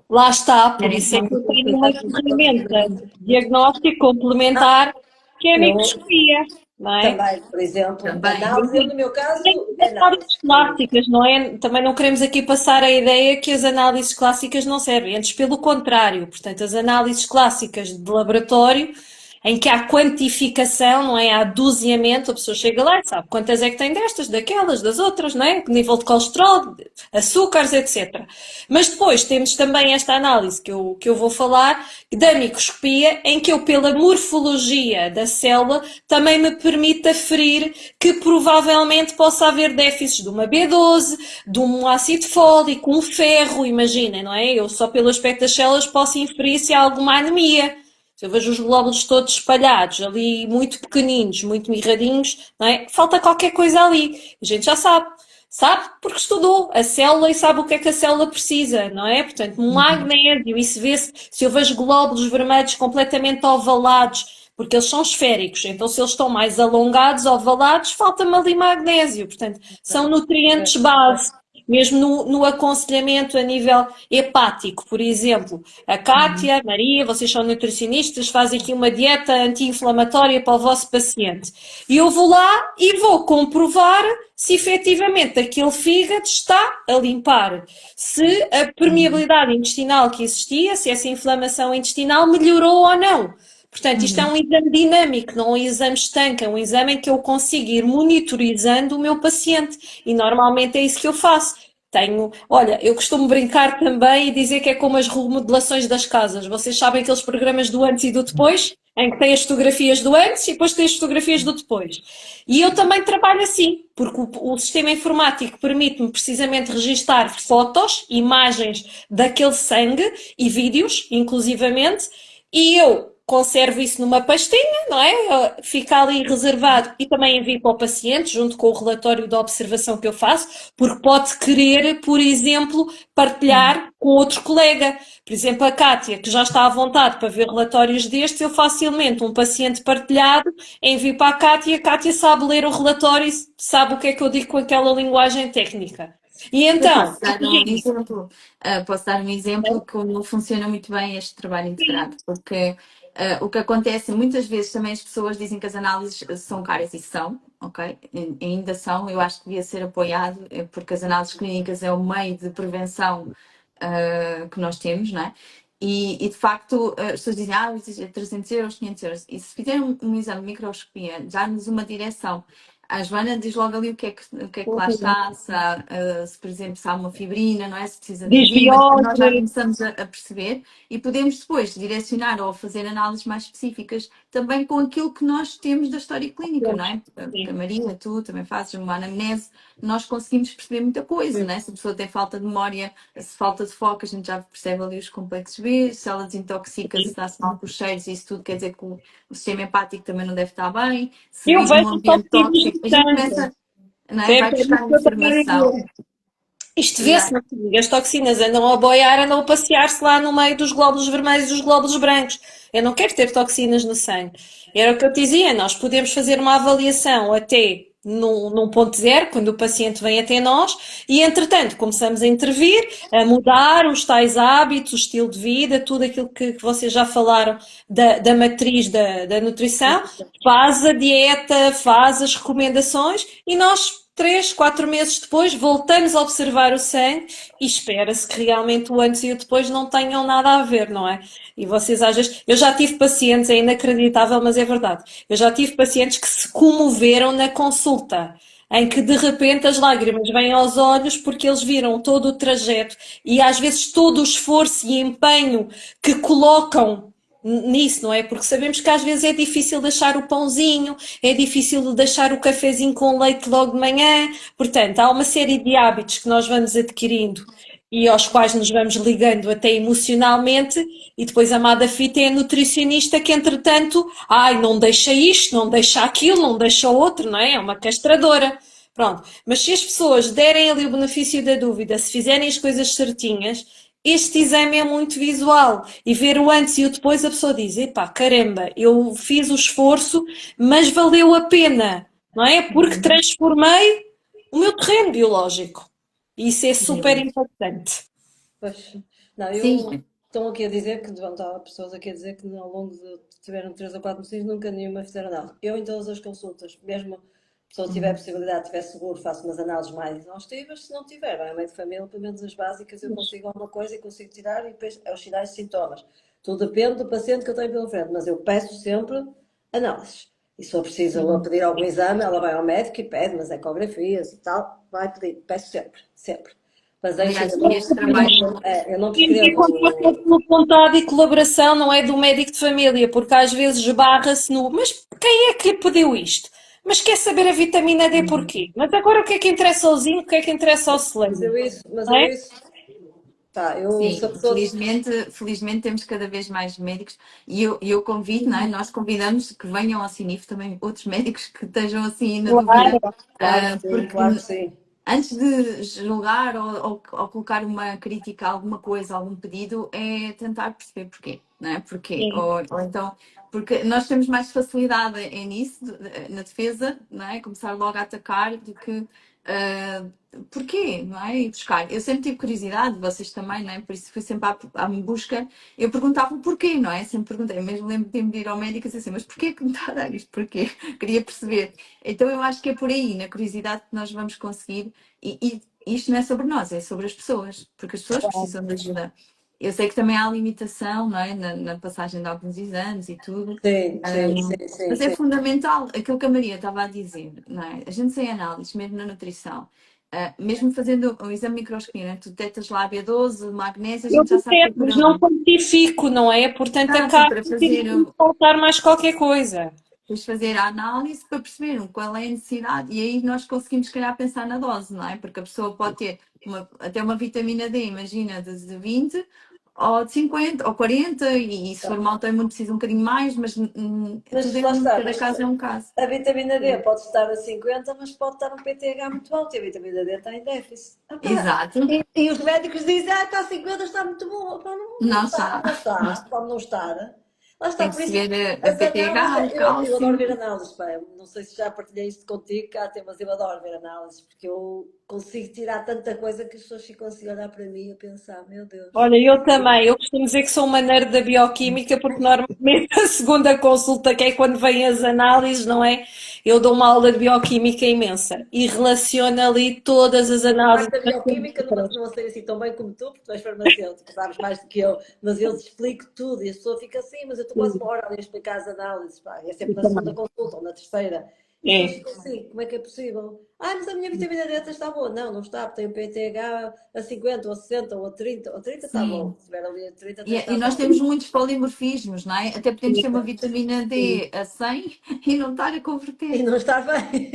Lá está, por Querem isso é falar que eu sobre tenho isso? uma ferramenta de diagnóstico complementar que é a Eu microscopia, não é? também, por exemplo, Também. análise, eu no meu Tem caso, é as análise análises clínica. clássicas, não é? Também não queremos aqui passar a ideia que as análises clássicas não servem, antes pelo contrário. Portanto, as análises clássicas de laboratório, em que há quantificação, não é? Há doseamento, a pessoa chega lá e sabe quantas é que tem destas, daquelas, das outras, não é? Nível de colesterol, de açúcares, etc. Mas depois temos também esta análise que eu vou falar, da microscopia, em que eu, pela morfologia da célula, também me permite aferir que provavelmente possa haver déficits de uma B12, de um ácido fólico, um ferro, imaginem, não é? Eu só pelo aspecto das células posso inferir se há alguma anemia. Se eu vejo os glóbulos todos espalhados, ali muito pequeninos, muito mirradinhos, não é? Falta qualquer coisa ali. A gente já sabe. Sabe porque estudou a célula e sabe o que é que a célula precisa, não é? Portanto, Uhum. magnésio, isso vê-se se eu vejo glóbulos vermelhos completamente ovalados, porque eles são esféricos, então se eles estão mais alongados, ovalados, falta-me ali magnésio. Portanto, são nutrientes base. Mesmo no aconselhamento a nível hepático, por exemplo, a Uhum. Kátia, a Maria, vocês são nutricionistas, fazem aqui uma dieta anti-inflamatória para o vosso paciente. E eu vou lá e vou comprovar se efetivamente aquele fígado está a limpar, se a Uhum. permeabilidade intestinal que existia, se essa inflamação intestinal melhorou ou não. Portanto, isto é Uhum. um exame dinâmico, não é um exame estanque, é um exame em que eu consigo ir monitorizando o meu paciente. E normalmente é isso que eu faço. Olha, eu costumo brincar também e dizer que é como as remodelações das casas. Vocês sabem aqueles programas do antes e do depois, em que tem as fotografias do antes e depois tem as fotografias do depois. E eu também trabalho assim, porque o sistema informático permite-me precisamente registar fotos, imagens daquele sangue e vídeos, inclusivamente, e eu conservo isso numa pastinha, não é? Fica ali reservado e também envio para o paciente, junto com o relatório da observação que eu faço, porque pode querer, por exemplo, Uhum. partilhar com outro colega. Por exemplo, a Kátia, que já está à vontade para ver relatórios destes, eu facilmente, um paciente partilhado, envio para a Kátia sabe ler o relatório e sabe o que é que eu digo com aquela linguagem técnica. E Eu então, posso dar um imagina, exemplo. Posso dar um exemplo como funciona muito bem este trabalho integrado, porque o que acontece muitas vezes também as pessoas dizem que as análises são caras e são, ok? Ainda são, eu acho que devia ser apoiado, porque as análises clínicas é o meio de prevenção que nós temos, não é? E de facto as pessoas dizem, 300 euros, 500 euros. E se fizerem um exame de microscopia, dá-nos uma direção. A Joana diz logo ali o que é que lá está, se, por exemplo, se há uma fibrina, não é? Se precisa de enzimas, nós já desbiose, começamos a perceber e podemos depois direcionar ou fazer análises mais específicas também com aquilo que nós temos da história clínica, não é? Porque a sim. Maria, tu também fazes uma anamnese, nós conseguimos perceber muita coisa, não é? Se a pessoa tem falta de memória, se falta de foco, a gente já percebe ali os complexos B, se ela desintoxica, se dá-se mal com os cheiros, isso tudo quer dizer que o sistema hepático também não deve estar bem, se Eu vive num vejo ambiente toxinas tóxico, no a gente sangue. começa, não é? Vai Percebe? É isso buscar que eu estava a informação dizer. Isto e vê-se na sangue. As toxinas andam a boiar, andam a passear-se lá no meio dos glóbulos vermelhos e dos glóbulos brancos. Eu não quero ter toxinas no sangue. Era o que eu te dizia, nós podemos fazer uma avaliação até num ponto zero, quando o paciente vem até nós, e entretanto começamos a intervir, a mudar os tais hábitos, o estilo de vida, tudo aquilo que vocês já falaram da matriz da nutrição, faz a dieta, faz as recomendações e nós 3, 4 meses depois, voltamos a observar o sangue e espera-se que realmente o antes e o depois não tenham nada a ver, não é? E vocês às vezes. Eu já tive pacientes, é inacreditável, mas é verdade. Eu já tive pacientes que se comoveram na consulta, em que de repente as lágrimas vêm aos olhos porque eles viram todo o trajeto e às vezes todo o esforço e empenho que colocam nisso, não é? Porque sabemos que às vezes é difícil deixar o pãozinho, é difícil deixar o cafezinho com leite logo de manhã. Portanto, há uma série de hábitos que nós vamos adquirindo e aos quais nos vamos ligando até emocionalmente, e depois a amada fita é a nutricionista que, entretanto, ai, não deixa isto, não deixa aquilo, não deixa o outro, não é? É uma castradora. Pronto. Mas se as pessoas derem ali o benefício da dúvida, se fizerem as coisas certinhas, este exame é muito visual e ver o antes e o depois a pessoa diz, epá, caramba, eu fiz o esforço, mas valeu a pena, não é? Porque Uhum. transformei o meu terreno biológico. E isso é super Exato. impactante. Pois, não, eu Sim. estão aqui a dizer que vão estar pessoas aqui a dizer que ao longo de tiveram 3 ou 4 meses nunca nenhuma fizeram nada. Eu em todas as consultas, mesmo a pessoa tiver Uhum. possibilidade, tiver seguro, faço umas análises mais exaustivas, se não tiver, vai ao médico de família, pelo menos as básicas, eu consigo alguma coisa e consigo tirar e depois é os sinais e sintomas. Tudo depende do paciente que eu tenho pela frente, mas eu peço sempre análises. E se for preciso eu Sim. pedir algum exame, ela vai ao médico e pede umas ecografias e tal, vai pedir, peço sempre, sempre. Mas deixa, Aliás, e este trabalho. eu não Temos que encontrar prescrevo. pela vontade e colaboração, não é do médico de família, porque às vezes barra-se no. Mas quem é que lhe pediu isto? Mas quer saber a vitamina D porquê? Mas agora o que é que interessa ao zinco? O que é que interessa ao Mas selênio? mas Não eu é? isso, pá, se a Sim, pessoa. felizmente temos cada vez mais médicos e eu convido, não é? Nós convidamos que venham ao CINIF também outros médicos que estejam assim na dúvida, Claro. Claro que sim, porque claro que sim. antes de julgar ou colocar uma crítica a alguma coisa, algum pedido, é tentar perceber porquê, não é? Porquê? Sim. Ou então, porque nós temos mais facilidade nisso, na defesa, não é? Começar logo a atacar do que porquê, não é? E buscar. Eu sempre tive curiosidade, vocês também, não é? Por isso fui sempre à busca. Eu perguntava o porquê, não é? Sempre perguntei. Eu mesmo lembro de ir ao médico e dizer assim, mas porquê que me está a dar isto? Porquê? Queria perceber. Então eu acho que é por aí, na curiosidade, que nós vamos conseguir. E isto não é sobre nós, é sobre as pessoas, porque as pessoas precisam de ajuda. Eu sei que também há limitação, não é? Na passagem de alguns exames e tudo. Sim, sim, sim, sim, Mas é sim. fundamental aquilo que a Maria estava a dizer, não é? A gente sem análise, mesmo na nutrição, mesmo fazendo o exame microscópio, né? Tu detectas lá B12, magnésio, a Eu gente já sabe que é percebo, por mas não ali. quantifico, não é? Portanto, Exato, acaba para por ter fazer, que faltar mais qualquer coisa. depois fazer a análise para perceber qual é a necessidade e aí nós conseguimos, se calhar, pensar na dose, não é? Porque a pessoa pode ter até uma vitamina D, imagina, de 20 ou de 50 ou 40 e se for mal também precisa um bocadinho mais, mas tudo Mas é lá está, cada caso é um caso. a vitamina D pode estar a 50, mas pode estar um PTH muito alto e a vitamina D está em déficit. Exato, E os médicos dizem, está a 50, está muito bom. Pá, não não está, está. não está, pode não estar. Lá está, Tem que por se isso, ver a as PTH, análises, o eu adoro cálcio. ver análises, pá. Não sei se já partilhei isto contigo, cá tem, mas eu adoro ver análises, porque eu consigo tirar tanta coisa que as pessoas ficam assim a olhar para mim e a pensar, meu Deus. Olha, eu também. Eu costumo dizer que sou uma nerd da bioquímica, porque normalmente a segunda consulta, que é quando vêm as análises, não é? Eu dou uma aula de bioquímica imensa e relaciono ali todas as A análises. parte da bioquímica não sei assim tão bem como tu, porque tu és farmacêutico, sabes mais do que eu, mas eu te explico tudo e a pessoa fica assim, mas eu estou quase uma hora ali a explicar as análises, pá, e é sempre na segunda consulta ou na terceira. E as pessoas É. ficam assim, como é que é possível? Mas a minha vitamina D está boa. Não, não está, porque tem o PTH a 50, ou a 60, ou a 30. Ou 30 está bom. Sim. Se tiver ali a 30 até E está nós bom. temos muitos polimorfismos, não é? Até podemos ter uma vitamina D a 100 e não estar a E converter. não está bem.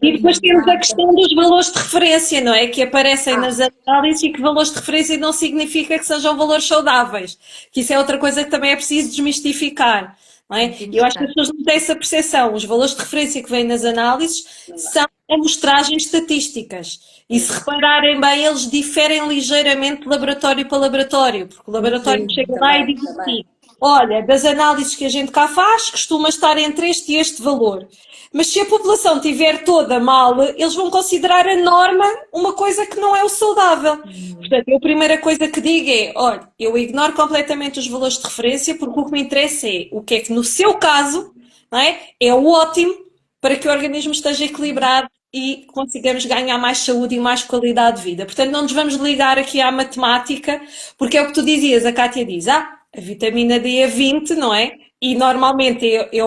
E depois temos a Exato. questão dos valores de referência, não é? Que aparecem nas Ah, análises e que valores de referência não significa que sejam valores saudáveis. Que isso é outra coisa que também é preciso desmistificar, não é? Muito E eu acho que as importante. pessoas não têm essa percepção. Os valores de referência que vêm nas análises não dá. são amostragens estatísticas. E se Exato. repararem bem, eles diferem ligeiramente de laboratório para laboratório, porque o laboratório Sim, chega lá e também, diz também. assim: olha, das análises que a gente cá faz, costuma estar entre este e este valor. Mas se a população estiver toda mal, eles vão considerar a norma uma coisa que não é o saudável. Hum. Portanto, eu a primeira coisa que digo é, olha, eu ignoro completamente os valores de referência porque o que me interessa é o que é que no seu caso, não é, é o ótimo para que o organismo esteja equilibrado e consigamos ganhar mais saúde e mais qualidade de vida. Portanto, não nos vamos ligar aqui à matemática, porque é o que tu dizias, a Cátia diz, a vitamina D é 20, não é? E normalmente é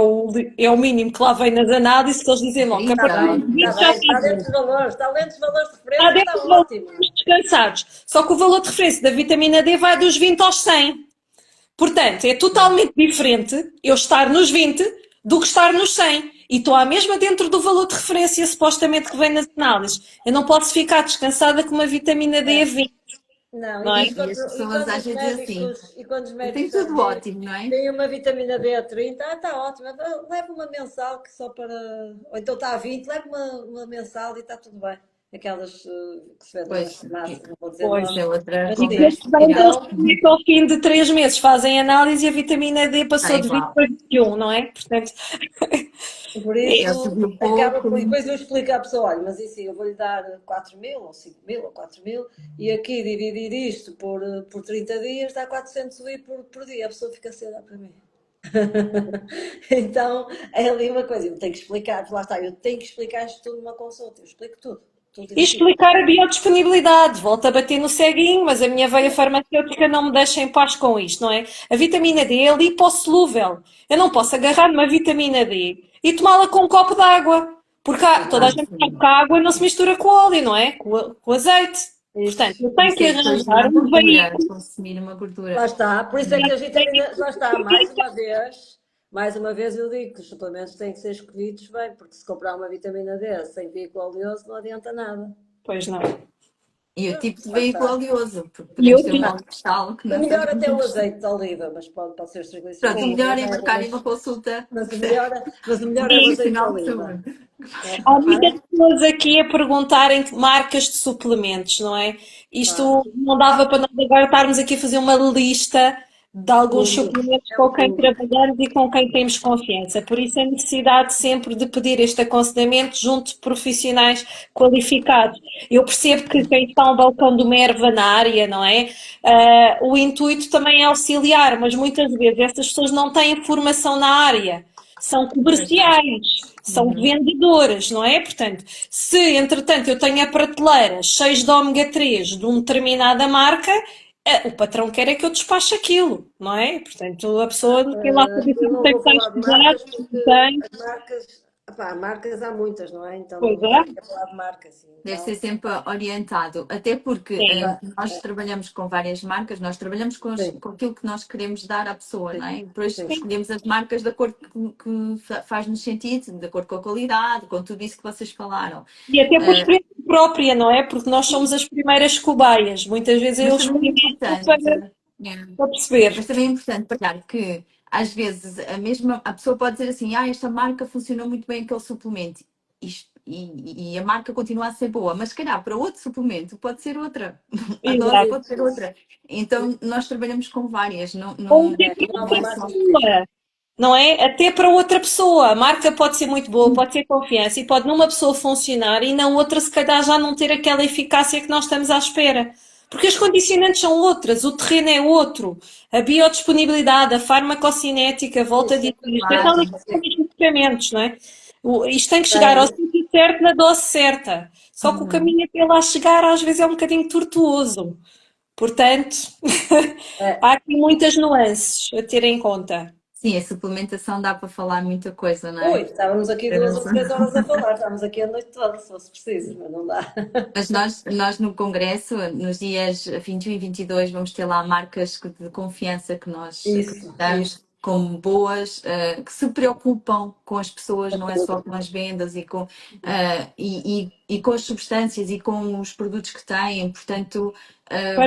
o mínimo que lá vem nas análises, que eles dizem logo que a E partir tal. de 20 já Está está dentro bom. dos valores, está dentro dos valores de Está referência, dentro está de valores ótimo. descansados. Só que o valor de referência da vitamina D vai dos 20 aos 100. Portanto, é totalmente diferente eu estar nos 20 do que estar nos 100. E estou à mesma dentro do valor de referência, supostamente, que vem nas análises. Eu não posso ficar descansada com uma vitamina D a É. 20, Não, não é? E as pessoas às vezes assim, e quando os tem médicos já tudo têm, ótimo, não é? têm uma vitamina D a 30, está ótimo, leva uma mensal que só para. Ou então está a 20, leva uma mensal e está tudo bem. aquelas que se vendem nas Pois, farmácias, não vou dizer Pois. isso nomes, é outra mas E sim. depois conversa, vêm yeah. aqueles Então, que ao fim de 3 meses fazem análise e a vitamina D Está passou de 20 igual. para 21, não é? Portanto, por Eu isso, subi um acaba pouco. por. E depois eu explico à pessoa: olha, mas isso eu vou-lhe dar 4.000 ou 5.000 ou 4.000 e aqui dividir isto por 30 dias dá 400 UI por dia. A pessoa fica assim a olhar para mim. Então é ali uma coisa, eu tenho que explicar, lá está, eu tenho que explicar isto tudo numa consulta, eu explico tudo, tudo e direitinho. explicar a biodisponibilidade. Volto a bater no ceguinho, mas a minha veia farmacêutica não me deixa em paz com isto, não é? A vitamina D é lipossolúvel. Eu não posso agarrar numa vitamina D e tomá-la com um copo de água. Porque toda a gente sabe que a água não se mistura com óleo, não é? Com o azeite. Portanto, Isso. eu tenho Isso que é depois arranjar uma um gordura, veículo. consumir uma Lá gordura. está, por isso é que as vitaminas, lá está, mais uma vez eu digo que os suplementos têm que ser escolhidos bem, porque se comprar uma vitamina D sem veículo oleoso não adianta nada. Pois não. E o tipo de Lá veículo está. oleoso, porque E podemos eu ter um óleo cristal que O não melhor sabemos até o investir. azeite de oliva, mas pode ser os Pronto, o triglicerídeos, melhor é whatever, marcarem uma consulta mas o melhor é o azeite de profissional de oliva. saúde. Lá Há está. muitas pessoas aqui a perguntarem que marcas de suplementos, não é? Ah, Isto não dava para nós agora estarmos aqui a fazer uma lista de alguns mundo, suplementos é com um quem mundo. trabalhamos e com quem temos confiança. Por isso, a necessidade sempre de pedir este aconselhamento junto de profissionais qualificados. Eu percebo que quem está ao balcão do Merva na área, não é? O intuito também é auxiliar, mas muitas vezes essas pessoas não têm formação na área, são Pois não. comerciais, são Uhum. vendedoras, não é? Portanto, se entretanto eu tenho a prateleira cheia de ômega 3 de uma determinada marca, o patrão quer é que eu despache aquilo, não é? Portanto, a pessoa não tem lá saber se Eu não não tem vou que falar de estudar, marcas se porque não tem, as marcas, epá, marcas há muitas, não é? Então não pois vou estar é, aqui a falar de marcas. Deve ser Então, sempre orientado, até porque sim, nós trabalhamos com várias marcas, nós trabalhamos sim, com aquilo que nós queremos dar à pessoa, sim, não é? Depois sim. escolhemos as marcas de acordo com que faz-nos sentido, de acordo com a qualidade, com tudo isso que vocês falaram. e até por Eh, experiência própria, não é? Porque nós somos as primeiras cobaias, muitas vezes eu mas também é experimento importante. É. para perceber. Mas também é importante partilhar que às vezes a pessoa pode dizer assim, esta marca funcionou muito bem aquele suplemento. E a marca continua a ser boa, mas se calhar para outro suplemento pode ser outra, a dose Exato. pode ser outra. Então nós trabalhamos com várias, Ou não, até É, para não há não outra uma é só. marca específica. pessoa, não é? Até para outra pessoa. A marca pode ser muito boa, pode ter confiança e pode numa pessoa funcionar e na outra, se calhar, já não ter aquela eficácia que nós estamos à espera. Porque as condicionantes são outras, o terreno é outro, a biodisponibilidade, a farmacocinética, volta a Isso é dizer, tudo isto é Claro, tal e mais. qual Sim. os medicamentos, não é? Isto tem que chegar ao Tem. sítio certo, na dose certa. Só que o uhum. caminho até lá chegar às vezes é um bocadinho tortuoso. Portanto, É. há aqui muitas nuances a ter em conta. Sim, a suplementação dá para falar muita coisa, não Ui, é? estávamos aqui 2 ou 3 horas a falar, estávamos aqui a noite toda, se fosse preciso, mas não dá. Mas nós no Congresso, nos dias 21 e 22, vamos ter lá marcas de confiança que nós Isso. acreditamos como boas, que se preocupam com as pessoas, não é só com as vendas e com as substâncias e com os produtos que têm. Portanto,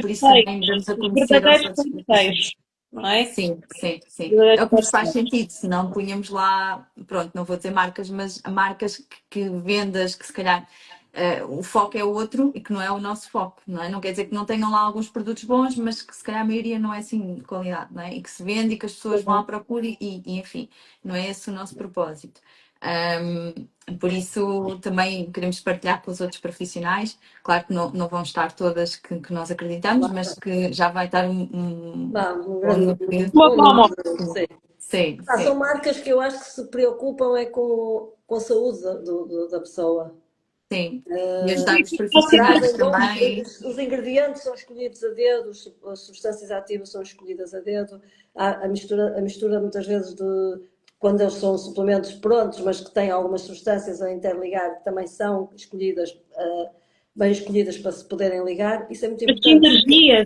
por isso também Parceiros, damos a os conhecer aos verdadeiros outros profissionais. parceiros, não é? Sim, sim, sim. É Verdadeiros o que nos faz parceiros. sentido, se não punhamos lá, pronto, não vou dizer marcas, mas marcas que vendas que se calhar o foco é outro e que não é o nosso foco, não é? Não quer dizer que não tenham lá alguns produtos bons, mas que se calhar a maioria não é assim de qualidade, não é? E que se vende e que as pessoas vão à procura enfim, não é esse o nosso propósito. Por isso também queremos partilhar com os outros profissionais. Claro que não vão estar todas que nós acreditamos, mas que já vai estar Vamos, um bom grande número. Uma um palma. número, sim. Sim, São sim, marcas que eu acho que se preocupam é com a saúde da pessoa. sim. E ajudar os profissionais Trazem também. os ingredientes são escolhidos a dedo, as substâncias ativas são escolhidas a dedo, há a mistura muitas vezes quando eles são suplementos prontos, mas que têm algumas substâncias a interligar, que também são escolhidas, bem escolhidas para se poderem ligar, isso é muito importante.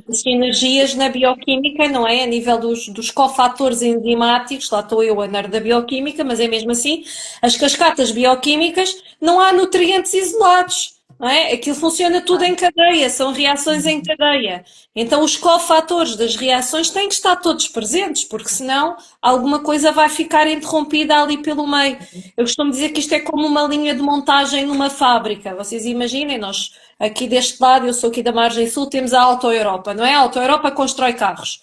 As sinergias na bioquímica, não é? A nível dos cofatores enzimáticos, lá estou eu a nerd da bioquímica, mas é mesmo assim, as cascatas bioquímicas não há nutrientes isolados. não é? Aquilo funciona tudo em cadeia, são reações em cadeia. Então os cofatores das reações têm que estar todos presentes, porque senão alguma coisa vai ficar interrompida ali pelo meio. Eu costumo dizer que isto é como uma linha de montagem numa fábrica. Vocês imaginem, nós aqui deste lado, eu sou aqui da margem sul, temos a Auto Europa, não é? A Auto Europa constrói carros.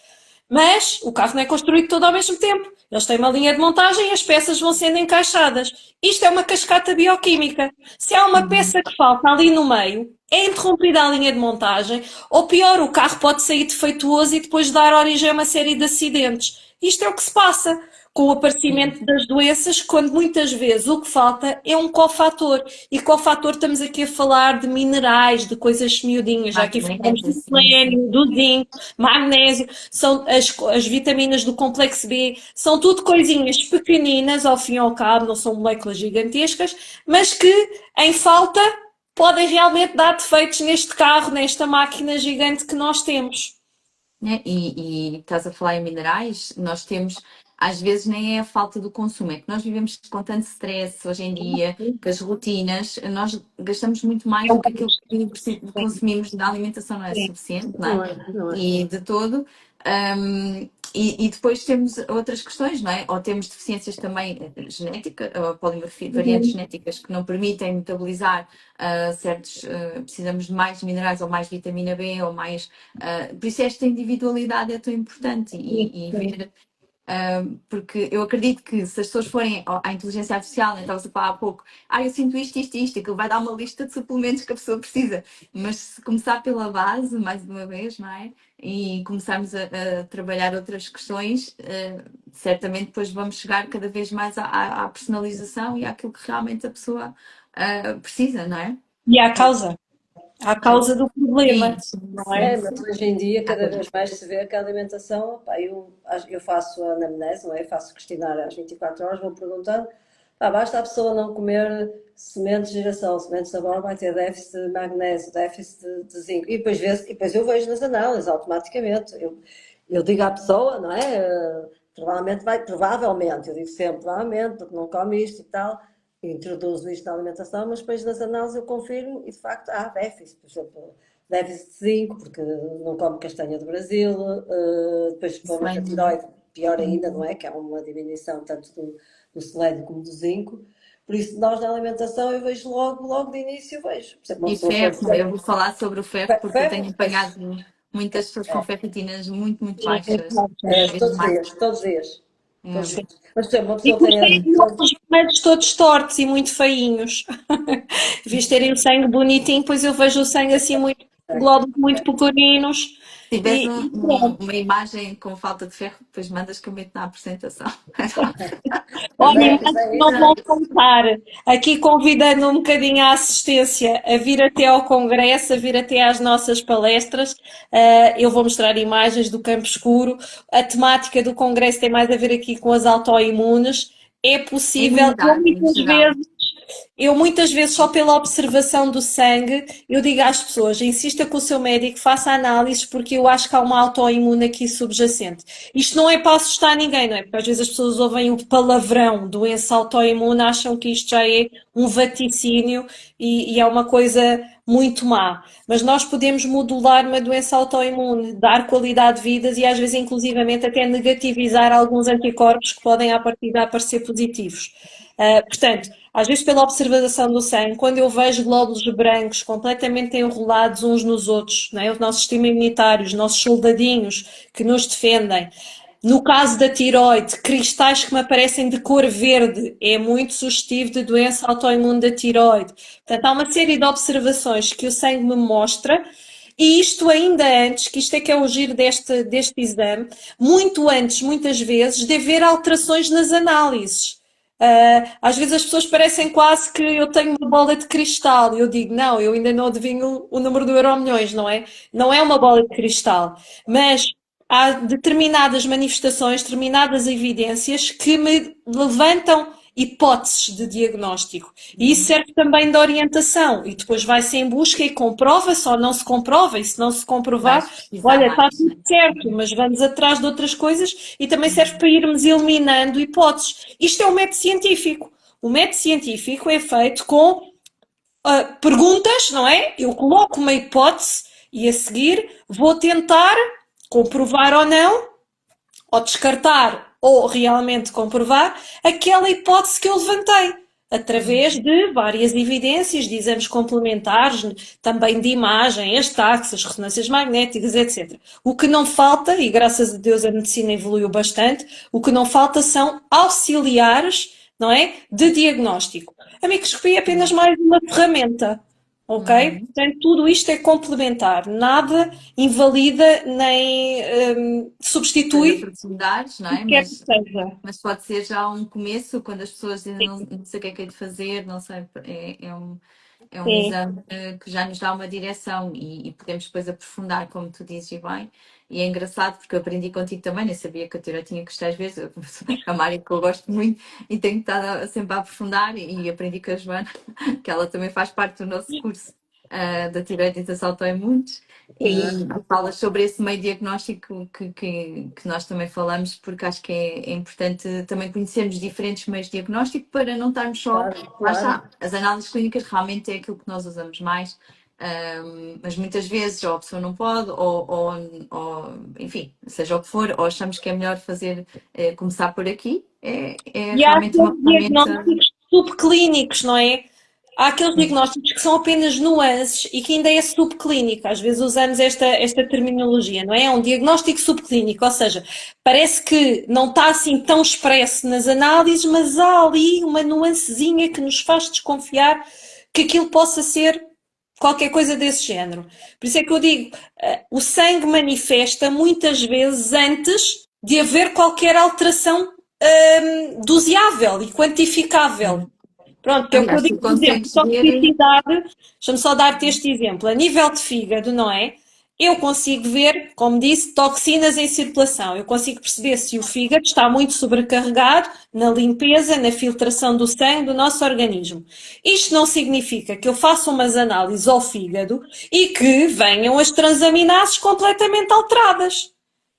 Mas o carro não é construído todo ao mesmo tempo. Eles têm uma linha de montagem e as peças vão sendo encaixadas. Isto é uma cascata bioquímica. Se há uma peça que falta ali no meio, é interrompida a linha de montagem, ou pior, o carro pode sair defeituoso e depois dar origem a uma série de acidentes. Isto é o que se passa com o aparecimento das doenças, quando muitas vezes o que falta é um cofator. E cofator estamos aqui a falar de minerais, de coisas miudinhas. Já aqui falamos do selênio, do zinco, magnésio, são as vitaminas do complexo B, são tudo coisinhas pequeninas, ao fim e ao cabo, não são moléculas gigantescas, mas que, em falta, podem realmente dar defeitos neste carro, nesta máquina gigante que nós temos. Né? E estás a falar em minerais, nós temos, às vezes nem é a falta do consumo, é que nós vivemos com tanto stress hoje em dia, que as rotinas, nós gastamos muito mais do que aquilo que consumimos da alimentação não é suficiente, não Não é? é, não é. E de todo. E depois temos outras questões, não é? Ou temos deficiências também genéticas, ou polimorfia, variantes genéticas que não permitem metabolizar certos, precisamos de mais minerais ou mais vitamina B ou mais. Por isso esta individualidade é tão importante e ver. Porque eu acredito que se as pessoas forem à inteligência artificial, né, estavas a falar há pouco, eu sinto isto, aquilo vai dar uma lista de suplementos que a pessoa precisa. Mas se começar pela base, mais uma vez, não é? E começarmos a trabalhar outras questões, certamente depois vamos chegar cada vez mais à personalização e àquilo que realmente a pessoa precisa, não é? E à causa do problema, Sim, não é? É, mas hoje em dia cada vez mais se vê que a alimentação, pá, eu faço a anamnese, não é? Faço questionário às 24 horas, vou perguntando, basta a pessoa não comer sementes de girassol, sementes de abóbora, vai ter déficit de magnésio, déficit de zinco, e depois eu vejo nas análises automaticamente, eu digo à pessoa, não é? Provavelmente, eu digo sempre, provavelmente, porque não come isto e tal, introduzo isto na alimentação, mas depois nas análises eu confirmo e de facto há déficit, por exemplo, déficit de zinco, porque não come castanha do Brasil, depois problemas da tiroide, pior ainda, não é? Que há uma diminuição tanto do selênio como do zinco. Por isso, nós na alimentação eu vejo logo de início, eu vejo. Por exemplo, uma E pessoa ferro, eu vou falar sobre o ferro porque eu tenho ferro, apanhado muitas pessoas com ferritinas muito, muito baixas. Cada vez todos os mais. dias, todos os dias. É. Todos os dias. Mas, por exemplo, uma E pessoa depois tem. têm os vermelhos todos tortos e muito feinhos. Em vez de terem o sangue bonitinho, pois eu vejo o sangue assim muito, glóbulos muito pequeninos. Se tiveres E pronto. uma imagem com falta de ferro, depois mandas que eu meto na apresentação. Mas Olha, é, mas mas é não isso. vou contar. Aqui convidando um bocadinho a assistência a vir até ao Congresso, a vir até às nossas palestras. Eu vou mostrar imagens do campo escuro. A temática do Congresso tem mais a ver aqui com as autoimunes. É A possível, imunidade em geral. eu muitas vezes, só pela observação do sangue, eu digo às pessoas, insista com o seu médico, faça análises, porque eu acho que há uma autoimune aqui subjacente. Isto não é para assustar ninguém, não é? Porque às vezes as pessoas ouvem o palavrão doença autoimune, acham que isto já é um vaticínio e é uma coisa muito má. Mas nós podemos modular uma doença autoimune, dar qualidade de vidas e às vezes inclusivamente até negativizar alguns anticorpos que podem à partida aparecer positivos. Portanto, às vezes pela observação do sangue, quando eu vejo glóbulos brancos completamente enrolados uns nos outros, não é? O nosso sistema imunitário, os nossos soldadinhos que nos defendem. No caso da tiroide, cristais que me aparecem de cor verde, é muito sugestivo de doença autoimune da tiroide. Portanto, há uma série de observações que o sangue me mostra, e isto ainda antes, que isto é que é o giro deste exame, muito antes, muitas vezes, de haver alterações nas análises. Às vezes as pessoas parecem quase que eu tenho uma bola de cristal. E eu digo, não, eu ainda não adivinho o número do Euromilhões, não é? Não é uma bola de cristal. Mas há determinadas manifestações, determinadas evidências que me levantam hipóteses de diagnóstico. E isso serve também de orientação. E depois vai-se em busca e comprova-se ou não se comprova. E se não se comprovar, olha, está tudo certo, mas vamos atrás de outras coisas e também serve para irmos eliminando hipóteses. Isto é o método científico. O método científico é feito com perguntas, não é? Eu coloco uma hipótese e a seguir vou tentar comprovar ou não, ou descartar, ou realmente comprovar aquela hipótese que eu levantei, através de várias evidências de exames complementares, também de imagem, as taxas, as ressonâncias magnéticas, etc. O que não falta, e graças a Deus a medicina evoluiu bastante, o que não falta são auxiliares, não é, de diagnóstico. A microscopia é apenas mais uma ferramenta. Ok? Uhum. Portanto, tudo isto é complementar, nada invalida nem Depois substitui aprofundares, não o é? que quer que seja. Mas pode ser já um começo, quando as pessoas dizem não sei o que é de fazer, não sei, é um Sim, exame que já nos dá uma direção e podemos depois aprofundar, como tu dizes, e bem. E é engraçado porque eu aprendi contigo também, nem sabia que a teoria tinha que estar às vezes, é uma área que eu gosto muito e tenho estado sempre a aprofundar e aprendi com a Joana, que ela também faz parte do nosso curso da tireoiditas autoimunes sim. e falas sobre esse meio diagnóstico que nós também falamos, porque acho que é importante também conhecermos diferentes meios de diagnóstico para não estarmos só. Claro, Lá claro. está, as análises clínicas realmente é aquilo que nós usamos mais, mas muitas vezes ou a pessoa não pode, enfim, seja o que for, ou achamos que é melhor fazer, começar por aqui, é E há realmente uma aqueles ferramenta. diagnósticos subclínicos, não é? Há aqueles Sim. diagnósticos que são apenas nuances e que ainda é subclínico. Às vezes usamos esta terminologia, não é? É um diagnóstico subclínico, ou seja, parece que não está assim tão expresso nas análises, mas há ali uma nuancezinha que nos faz desconfiar que aquilo possa ser qualquer coisa desse género. Por isso é que eu digo, o sangue manifesta muitas vezes antes de haver qualquer alteração doseável e quantificável. Sim. Pronto, que é o que eu Aliás, digo, tu por exemplo, consegues ver. toxicidade, deixa-me só dar-te este exemplo. A nível de fígado, não é? Eu consigo ver, como disse, toxinas em circulação. Eu consigo perceber se o fígado está muito sobrecarregado na limpeza, na filtração do sangue do nosso organismo. Isto não significa que eu faça umas análises ao fígado e que venham as transaminases completamente alteradas.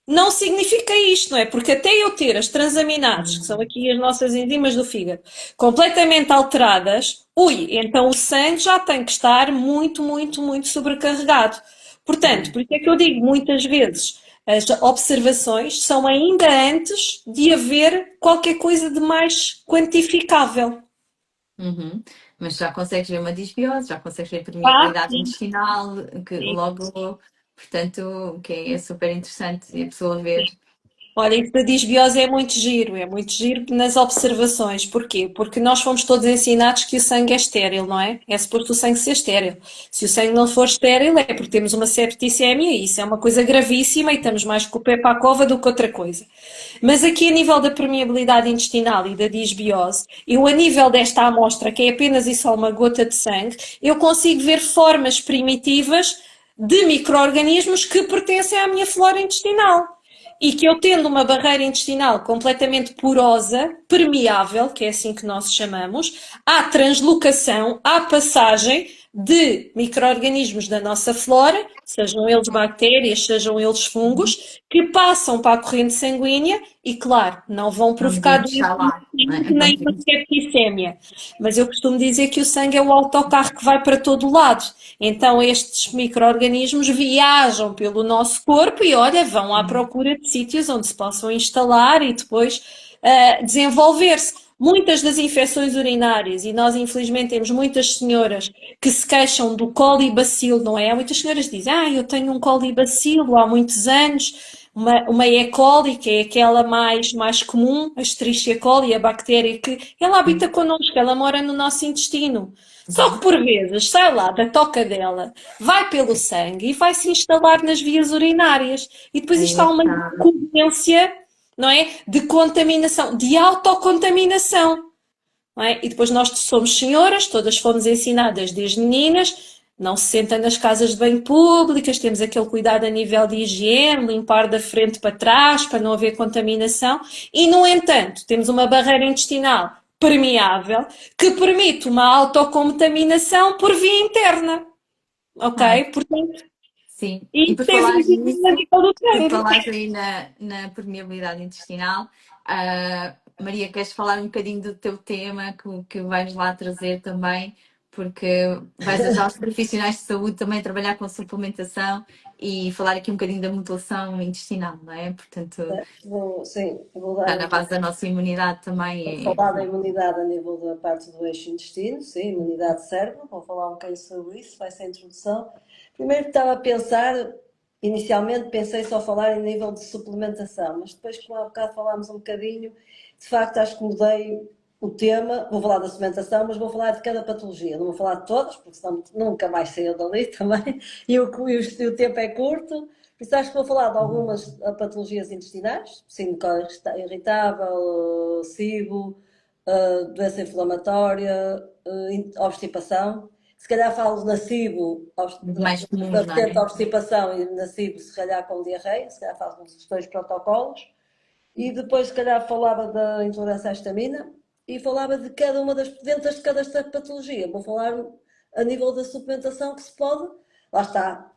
Não significa isto, não é? Porque até eu ter as transaminases, que são aqui as nossas enzimas do fígado, completamente alteradas, ui, então o sangue já tem que estar muito, muito, muito sobrecarregado. Portanto, por isso é que eu digo muitas vezes, as observações são ainda antes de haver qualquer coisa de mais quantificável. Uhum. Mas já consegues ver uma disbiose, já consegues ver Ah, permeabilidade sim, intestinal, que sim. logo, portanto, que é super interessante e a pessoa ver. Olha, isso da disbiose é muito giro nas observações. Porquê? Porque nós fomos todos ensinados que o sangue é estéril, não é? É suposto o sangue ser estéril. Se o sangue não for estéril, é porque temos uma septicemia e isso é uma coisa gravíssima e estamos mais com o pé para a cova do que outra coisa. Mas aqui, a nível da permeabilidade intestinal e da disbiose, eu, a nível desta amostra, que é apenas e só uma gota de sangue, eu consigo ver formas primitivas de micro-organismos que pertencem à minha flora intestinal e que eu tendo uma barreira intestinal completamente porosa, permeável, que é assim que nós chamamos, há translocação, há passagem de micro-organismos da nossa flora, sejam eles bactérias, sejam eles fungos, que passam para a corrente sanguínea e, claro, não vão Não provocar devemos doença estar lá, não é? Não nem uma devemos. septicémia. Mas eu costumo dizer que o sangue é o autocarro que vai para todo o lado. Então estes micro-organismos viajam pelo nosso corpo e, olha, vão à procura de sítios onde se possam instalar e depois desenvolver-se. Muitas das infecções urinárias, e nós infelizmente temos muitas senhoras que se queixam do colibacilo, não é? Há muitas senhoras que dizem, eu tenho um colibacilo há muitos anos, uma E. coli, que é aquela mais comum, a Escherichia coli, a bactéria que ela habita connosco, ela mora no nosso intestino. Só que Uhum. por vezes sai lá da toca dela, vai pelo sangue e vai se instalar nas vias urinárias. E depois isto Aí é há que uma está. incorrência, não é? De contaminação, de autocontaminação. Não é? E depois nós somos senhoras, todas fomos ensinadas desde meninas, não se senta nas casas de banho públicas, temos aquele cuidado a nível de higiene, limpar da frente para trás, para não haver contaminação, e no entanto, temos uma barreira intestinal permeável que permite uma autocontaminação por via interna, Ai, ok? Portanto, sim. E por isto é falar visível a nisso, nível do por sangue. falar aí na permeabilidade intestinal, Maria, queres falar um bocadinho do teu tema que vais lá trazer também? porque vais ajudar os profissionais de saúde também a trabalhar com suplementação e falar aqui um bocadinho da modulação intestinal, não é? Portanto, Sim, vou está dar na então. base da nossa imunidade Vou também. falar da imunidade a nível da parte do eixo intestino, sim, imunidade cérebro, vou falar um bocadinho sobre isso, vai ser a introdução. Primeiro estava a pensar, inicialmente pensei só falar em nível de suplementação, mas depois, como há bocado falámos um bocadinho, de facto acho que mudei o tema, vou falar da suplementação, mas vou falar de cada patologia, não vou falar de todas, porque senão nunca mais saio dali também, e o tempo é curto. Por isso acho que vou falar de algumas patologias intestinais, síndrome irritável, SIBO, doença inflamatória, obstipação. Se calhar falo na SIBO, Mais da comuns, não vertente é? da obstipação e na SIBO, se calhar com diarreia, se calhar falo dos dois protocolos. E depois, se calhar, falava da intolerância à histamina e falava de cada uma das, dentro de cada patologia. Vou falar a nível da suplementação que se pode, lá está,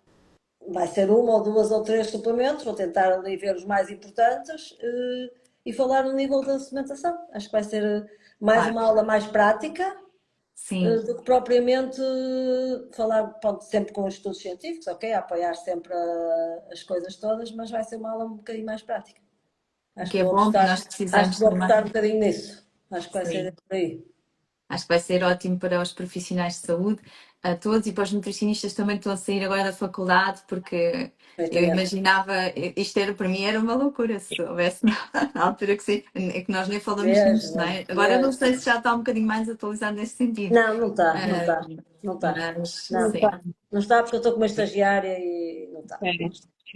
vai ser uma ou duas ou três suplementos, vou tentar ali ver os mais importantes e falar no nível da suplementação. Acho que vai ser mais Claro, uma aula mais prática sim. do que propriamente falar, pronto, sempre com os estudos científicos, ok? A apoiar sempre as coisas todas, mas vai ser uma aula um bocadinho mais prática. O Acho que que é vou bom que apostar, nós acho que precisamos vou apostar um também. bocadinho nisso. Acho que vai ser Sim. por aí. Acho que vai ser ótimo para os profissionais de saúde, a todos, e para os nutricionistas também que estão a sair agora da faculdade, porque eu Perfeitamente. imaginava, isto era, para mim era uma loucura, se soubesse na altura que sim, é que nós nem falamos nisto, não Mesmo, é? Agora não mesmo. sei se já está um bocadinho mais atualizado nesse sentido. Não, não está, não Ah, está, não está. mas Não, sim, não está porque eu estou com uma estagiária e não está. É.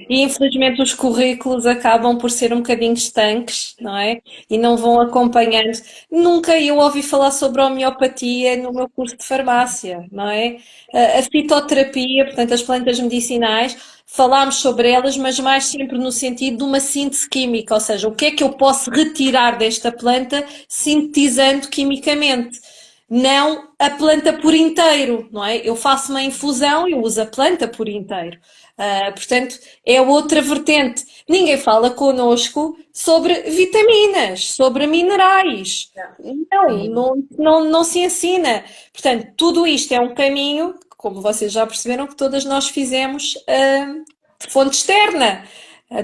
E infelizmente os currículos acabam por ser um bocadinho estanques, não é? E não vão acompanhando. Nunca eu ouvi falar sobre a homeopatia no meu curso de farmácia, não é? A fitoterapia, portanto, as plantas medicinais, falámos sobre elas, mas mais sempre no sentido de uma síntese química, ou seja, o que é que eu posso retirar desta planta sintetizando quimicamente. Não a planta por inteiro, não é? Eu faço uma infusão e uso a planta por inteiro. Portanto, é outra vertente. Ninguém fala connosco sobre vitaminas, sobre minerais. Não, sim, não se ensina. Portanto, tudo isto é um caminho, como vocês já perceberam, que todas nós fizemos de fonte externa,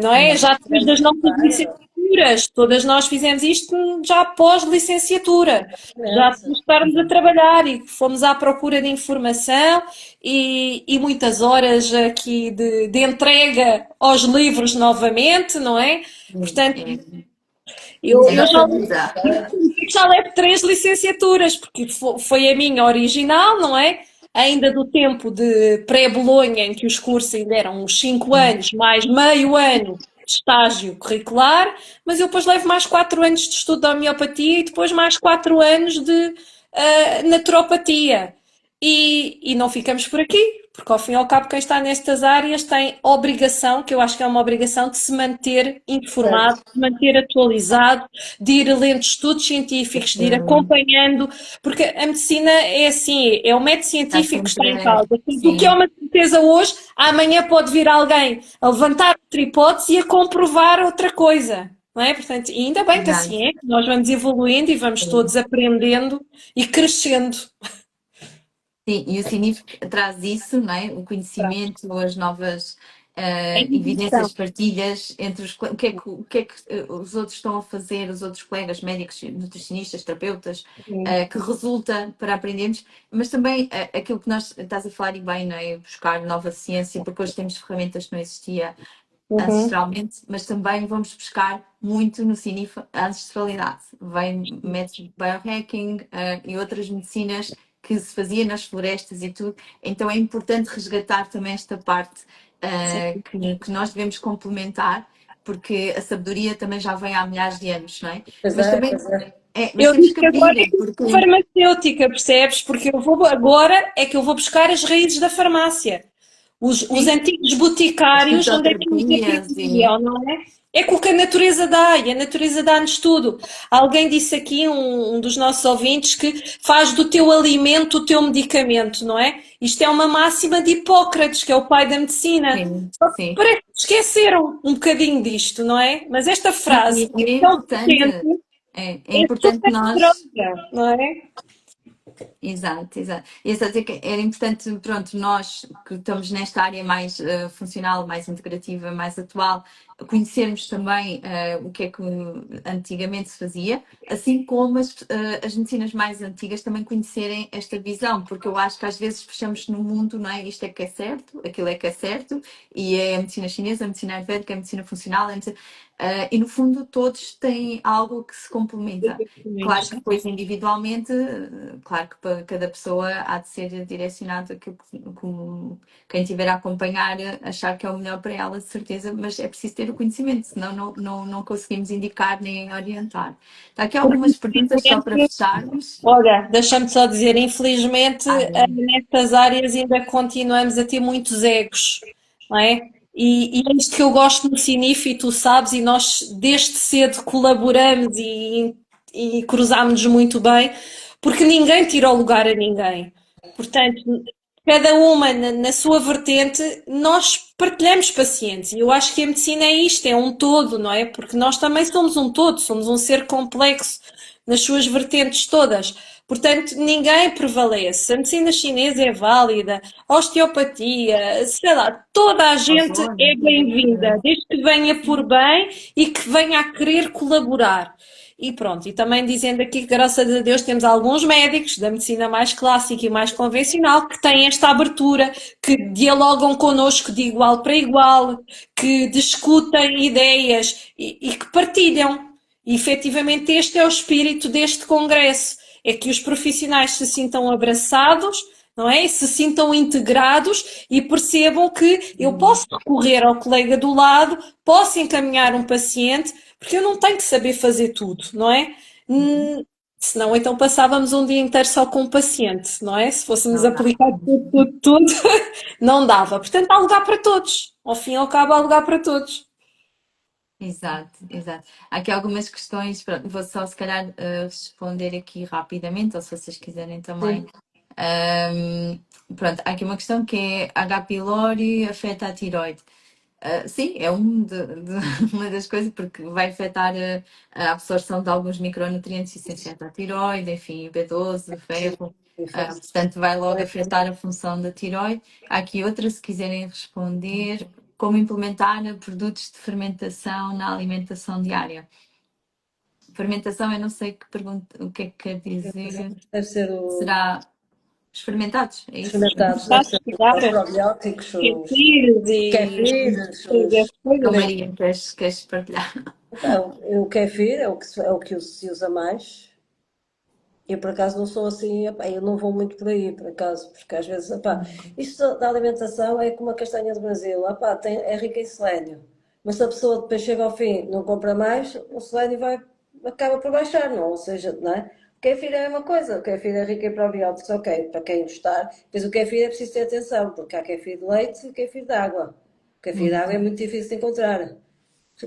não é? Já depois das nossas Claro, licenciaturas, todas nós fizemos isto já após licenciatura, já depois de exatamente. estarmos a trabalhar e fomos à procura de informação e muitas horas aqui de entrega aos livros novamente, não é? sim, Portanto, é, é eu nossa vida. já levo três licenciaturas, porque foi a minha original, não é? Ainda do tempo de pré-Bolonha, em que os cursos ainda eram uns 5 anos, mais meio ano de estágio curricular, mas eu depois levo mais 4 anos de estudo da homeopatia e depois mais 4 anos de naturopatia. E não ficamos por aqui, porque ao fim e ao cabo quem está nestas áreas tem obrigação, que eu acho que é uma obrigação, de se manter informado, Certo. de se manter atualizado, de ir lendo estudos científicos, de ir acompanhando, porque a medicina é assim, é o método Está científico que está em sempre, causa. O que é sim, uma certeza hoje, amanhã pode vir alguém a levantar outra hipótese e a comprovar outra coisa. Não é? Portanto, e ainda bem que verdade. assim é, nós vamos evoluindo e vamos todos aprendendo e crescendo. Sim, e o CINIF traz isso, não é? O conhecimento, as novas É evidências, evolução. partilhas entre o que é que os outros estão a fazer, os outros colegas médicos, nutricionistas, terapeutas, que resulta para aprendermos, mas também aquilo que nós estás a falar e bem, não é? Buscar nova ciência, porque hoje temos ferramentas que não existia Uhum. ancestralmente, mas também vamos buscar muito no CINIF a ancestralidade. Vem métodos de biohacking e outras medicinas que se fazia nas florestas e tudo. Então é importante resgatar também esta parte Sim. que nós devemos complementar, porque a sabedoria também já vem há milhares de anos, não é? Pois Mas é, também pois é. mas Eu temos digo que que agora é abrir, que eu porque sou farmacêutica, percebes? Porque eu vou agora é que eu vou buscar as raízes da farmácia. Os sim, antigos as boticários, onde é que eles fitoterapias e aprendiam, não é? É com o que a natureza dá, e a natureza dá-nos tudo. Alguém disse aqui, um dos nossos ouvintes, que faz do teu alimento o teu medicamento, não é? Isto é uma máxima de Hipócrates, que é o pai da medicina. sim, Só que sim. parece que esqueceram um bocadinho disto, não é? Mas esta frase E é tão importante, potente é é importante super nós poderosa, não é? Exato, exato. E é só dizer que era importante, pronto, nós que estamos nesta área mais funcional, mais integrativa, mais atual, conhecermos também o que é que antigamente se fazia, assim como as medicinas mais antigas também conhecerem esta visão, porque eu acho que às vezes fechamos no mundo, não é? Isto é que é certo, aquilo é que é certo, e é a medicina chinesa, a medicina ayurvédica, a medicina funcional, e no fundo todos têm algo que se complementa. Claro que depois individualmente, claro que para cada pessoa há de ser direcionado aquilo que quem estiver a acompanhar achar que é o melhor para ela, de certeza, mas é preciso ter o conhecimento, senão não conseguimos indicar nem orientar. Está aqui algumas perguntas só para fecharmos. Olha, deixa-me só dizer, infelizmente, Bem. nestas áreas ainda continuamos a ter muitos egos, não é? E é isto que eu gosto no Cinif, e tu sabes, e nós desde cedo colaboramos e cruzámos-nos muito bem, porque ninguém tira o lugar a ninguém. Portanto, cada uma na sua vertente, nós partilhamos pacientes, e eu acho que a medicina é isto, é um todo, não é? Porque nós também somos um todo, somos um ser complexo nas suas vertentes todas. Portanto, ninguém prevalece. A medicina chinesa é válida, a osteopatia, sei lá, toda a gente é bem-vinda, desde que venha por bem e que venha a querer colaborar. E pronto, e também dizendo aqui que, graças a Deus, temos alguns médicos da medicina mais clássica e mais convencional que têm esta abertura, que dialogam connosco de igual para igual, que discutem ideias e que partilham. E efetivamente este é o espírito deste congresso, é que os profissionais se sintam abraçados, não é? Se sintam integrados e percebam que eu posso recorrer ao colega do lado, posso encaminhar um paciente, porque eu não tenho que saber fazer tudo, não é? Senão então passávamos um dia inteiro só com o paciente, não é? Se fôssemos Não dá. aplicar tudo, não dava. Portanto, há lugar para todos. Ao fim e ao cabo, há lugar para todos. Exato, exato. Há aqui algumas questões, pronto, vou só se calhar responder aqui rapidamente, ou se vocês quiserem também. Sim. Pronto, há aqui uma questão que é H. pylori afeta a tiroide. Sim, é uma das coisas, porque vai afetar a absorção de alguns micronutrientes essenciais da tiroide, enfim, B12, ferro, portanto vai logo afetar a função da tiroide. Há aqui outra, se quiserem responder, como implementar produtos de fermentação na alimentação diária. Fermentação, eu não sei o que é que quer dizer. Deve ser Será os fermentados? É os isso? fermentados, deve Estás a ser os estudar? probióticos, os Kefires e kéfirs, essas Então, coisas. Maria, queres partilhar? Então, o kéfir é o que se usa mais. Eu, por acaso, não sou assim, epá, eu não vou muito por aí, por acaso, porque às vezes, epá, isto da alimentação é como a castanha do Brasil, epá, é rica em selênio, mas se a pessoa depois chega ao fim não compra mais, o selênio acaba por baixar, não? Ou seja, não é? O kéfir é a mesma coisa, o kéfir é rico em probióticos, ok, para quem gostar, mas o kéfir é preciso ter atenção, porque há kéfir de leite e kéfir de água. O kéfir de água é muito difícil de encontrar,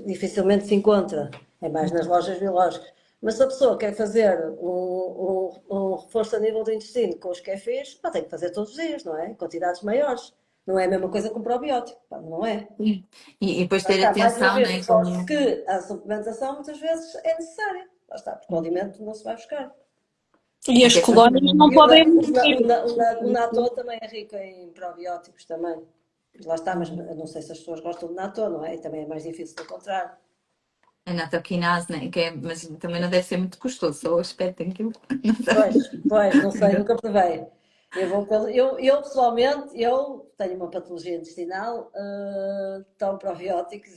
dificilmente se encontra, é mais nas lojas biológicas. Mas se a pessoa quer fazer um reforço a nível do intestino com os kéfirs, pá, tem que fazer todos os dias, não é? Em quantidades maiores. Não é a mesma coisa que um probiótico, pá, não é? Sim. E depois Lá ter está, mais uma atenção, vez, né? reforço Como... que a suplementação muitas vezes é necessária. Lá está, porque o alimento não se vai buscar. E as Até porque colónias não E podem mentir. o natto também é rico em probióticos também. Lá está, mas eu não sei se as pessoas gostam de natto, não é? E também é mais difícil de encontrar. a natoquinase, né? Mas também não deve ser muito custoso, só o aspecto daquilo. Não Pois, sei. pois, não sei, nunca provei. Eu pessoalmente, eu tenho uma patologia intestinal, tomo probióticos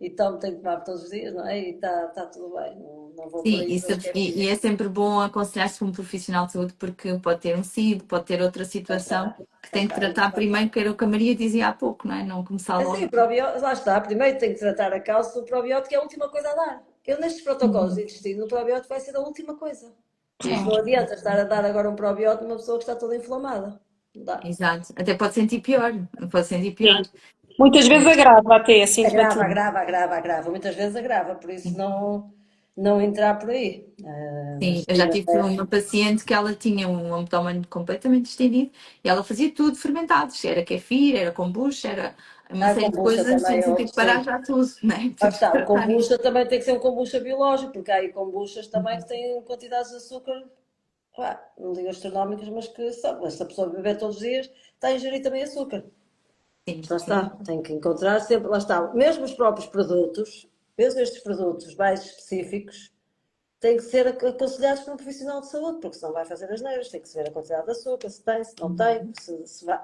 tenho que tomar todos os dias, não é? E está tudo bem, não vou por Sim, aí pelos e caminhos. é sempre bom aconselhar-se com um profissional de saúde porque pode ter um SIDO, pode ter outra Lá situação está, que lá tem que está, muito tratar bem. primeiro, que era o que a Maria dizia há pouco, não é? Não começar Assim, logo. o probiótico, lá está, primeiro tenho que tratar a causa do probiótico, é a última coisa a dar. Eu nestes protocolos de intestino, o probiótico vai ser a última coisa. Porque não Claro. adianta estar a dar agora um probiótico a uma pessoa que está toda inflamada. Não dá. Exato. Até pode sentir pior. Pode sentir pior. Sim. Muitas vezes É. agrava até a Agrava, sintomatologia. agrava, agrava, agrava. Muitas vezes agrava, por isso não entrar por aí. Sim, Mas eu sim, já mas tive uma paciente que ela tinha um abdômen completamente distendido e ela fazia tudo fermentado. Era kefir, era kombucha, era uma a série de kombucha coisas também sem é ter outro, que parar sim. já tudo, né? Lá Tudo está, o para tratar isso. kombucha também tem que ser um kombucha biológico, porque há aí kombuchas também que têm quantidades de açúcar pá, não digo astronómicas, mas que são. Mas se a pessoa beber todos os dias, está a ingerir também açúcar. Sim, Lá sim. está, tem que encontrar sempre, lá está, mesmo os próprios produtos, mesmo estes produtos mais específicos, têm que ser aconselhados por um profissional de saúde, porque senão vai fazer as neiras, tem que se ver a quantidade de açúcar, se tem, se não tem, Uhum. se vai.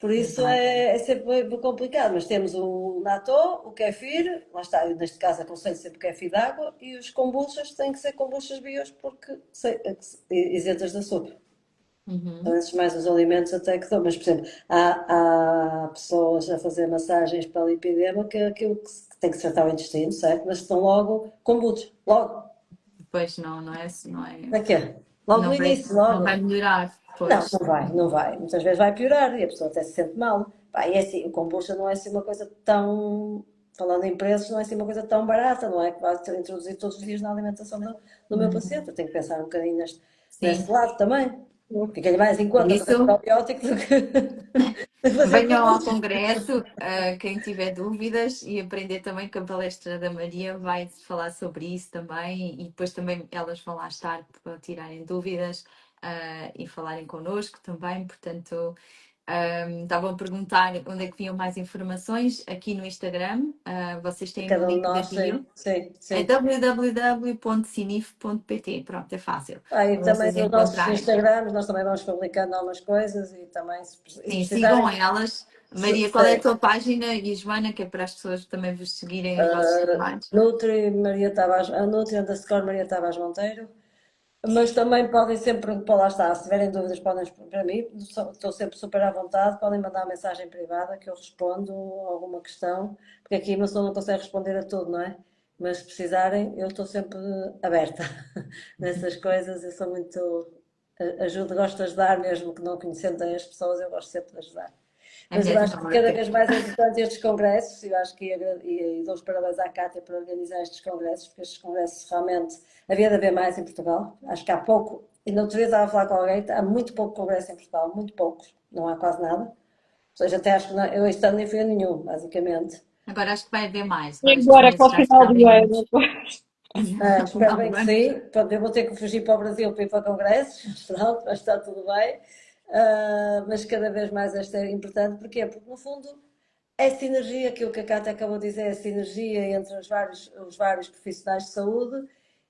Por isso Exato. é sempre bem complicado, mas temos o natto, o kefir, lá está, eu neste caso aconselho sempre o kefir de água, e os kombuchas têm que ser kombuchas bios, porque isentas de açúcar. São Uhum. esses mais os alimentos até que dão, mas por exemplo, há pessoas a fazer massagens para lipidema que é aquilo que tem que tratar o intestino, certo? Mas estão logo kombucha, logo. Depois não é, Para quê? Logo no início, não vai logo. melhorar Não, depois. não vai, não vai. Muitas vezes vai piorar e a pessoa até se sente mal. Pá, e é assim, o kombucha não é assim uma coisa tão, falando em preços, não é assim uma coisa tão barata, não é que vai ser introduzido todos os dias na alimentação do meu paciente. Uhum. Eu tenho que pensar um bocadinho neste Sim. lado também. Fica-lhe mais em Por conta fazer isso, probiótico do que do que fazer venham ao kombucha. congresso, quem tiver dúvidas e aprender também com a palestra da Maria vai falar sobre isso também e depois também elas vão lá estar para tirarem dúvidas, e falarem connosco também, portanto, estavam a perguntar onde é que vinham mais informações aqui no Instagram. Vocês têm no Cada um de link da nós, sim, bio, sim, é sim. www.sinif.pt, pronto, é fácil Ah, e para também vocês nos nossos encontrarem. Instagrams, nós também vamos publicando algumas coisas e também, e se Sim, sigam precisarem, elas. Maria, qual é a tua página? E Joana, que é para as pessoas também vos seguirem os vossos trabalhos. Nutri Maria Tavares, a Nutri underscore Maria Tavares Monteiro, mas também podem sempre, pô, lá está, se tiverem dúvidas podem para mim, estou sempre super à vontade, podem mandar mensagem privada que eu respondo a alguma questão, porque aqui uma pessoa não consegue responder a tudo, não é? Mas se precisarem, eu estou sempre aberta nessas coisas, eu sou muito, ajudo, gosto de ajudar, mesmo que não conhecendo as pessoas, eu gosto sempre de ajudar. É Mas eu mesmo, acho que não cada é? vez mais é importante estes congressos, eu acho que e dou os parabéns à Cátia por organizar estes congressos, porque estes congressos realmente havia de haver mais em Portugal. Acho que há pouco, e na outra vez estava a falar com alguém, há muito pouco congresso em Portugal, muito poucos, não há quase nada. Ou seja, até acho que não, eu este ano nem fui a nenhum, basicamente. Agora acho que vai haver mais. E Agora estes agora, com meses o já final será do ano. menos. Espero Não, bem que não. sim. Pronto, eu vou ter que fugir para o Brasil para ir para congressos, pronto, mas está tudo bem. Mas cada vez mais esta é importante, porquê? Porque no fundo é sinergia, aquilo que a Cátia acabou de dizer, é a sinergia entre os vários profissionais de saúde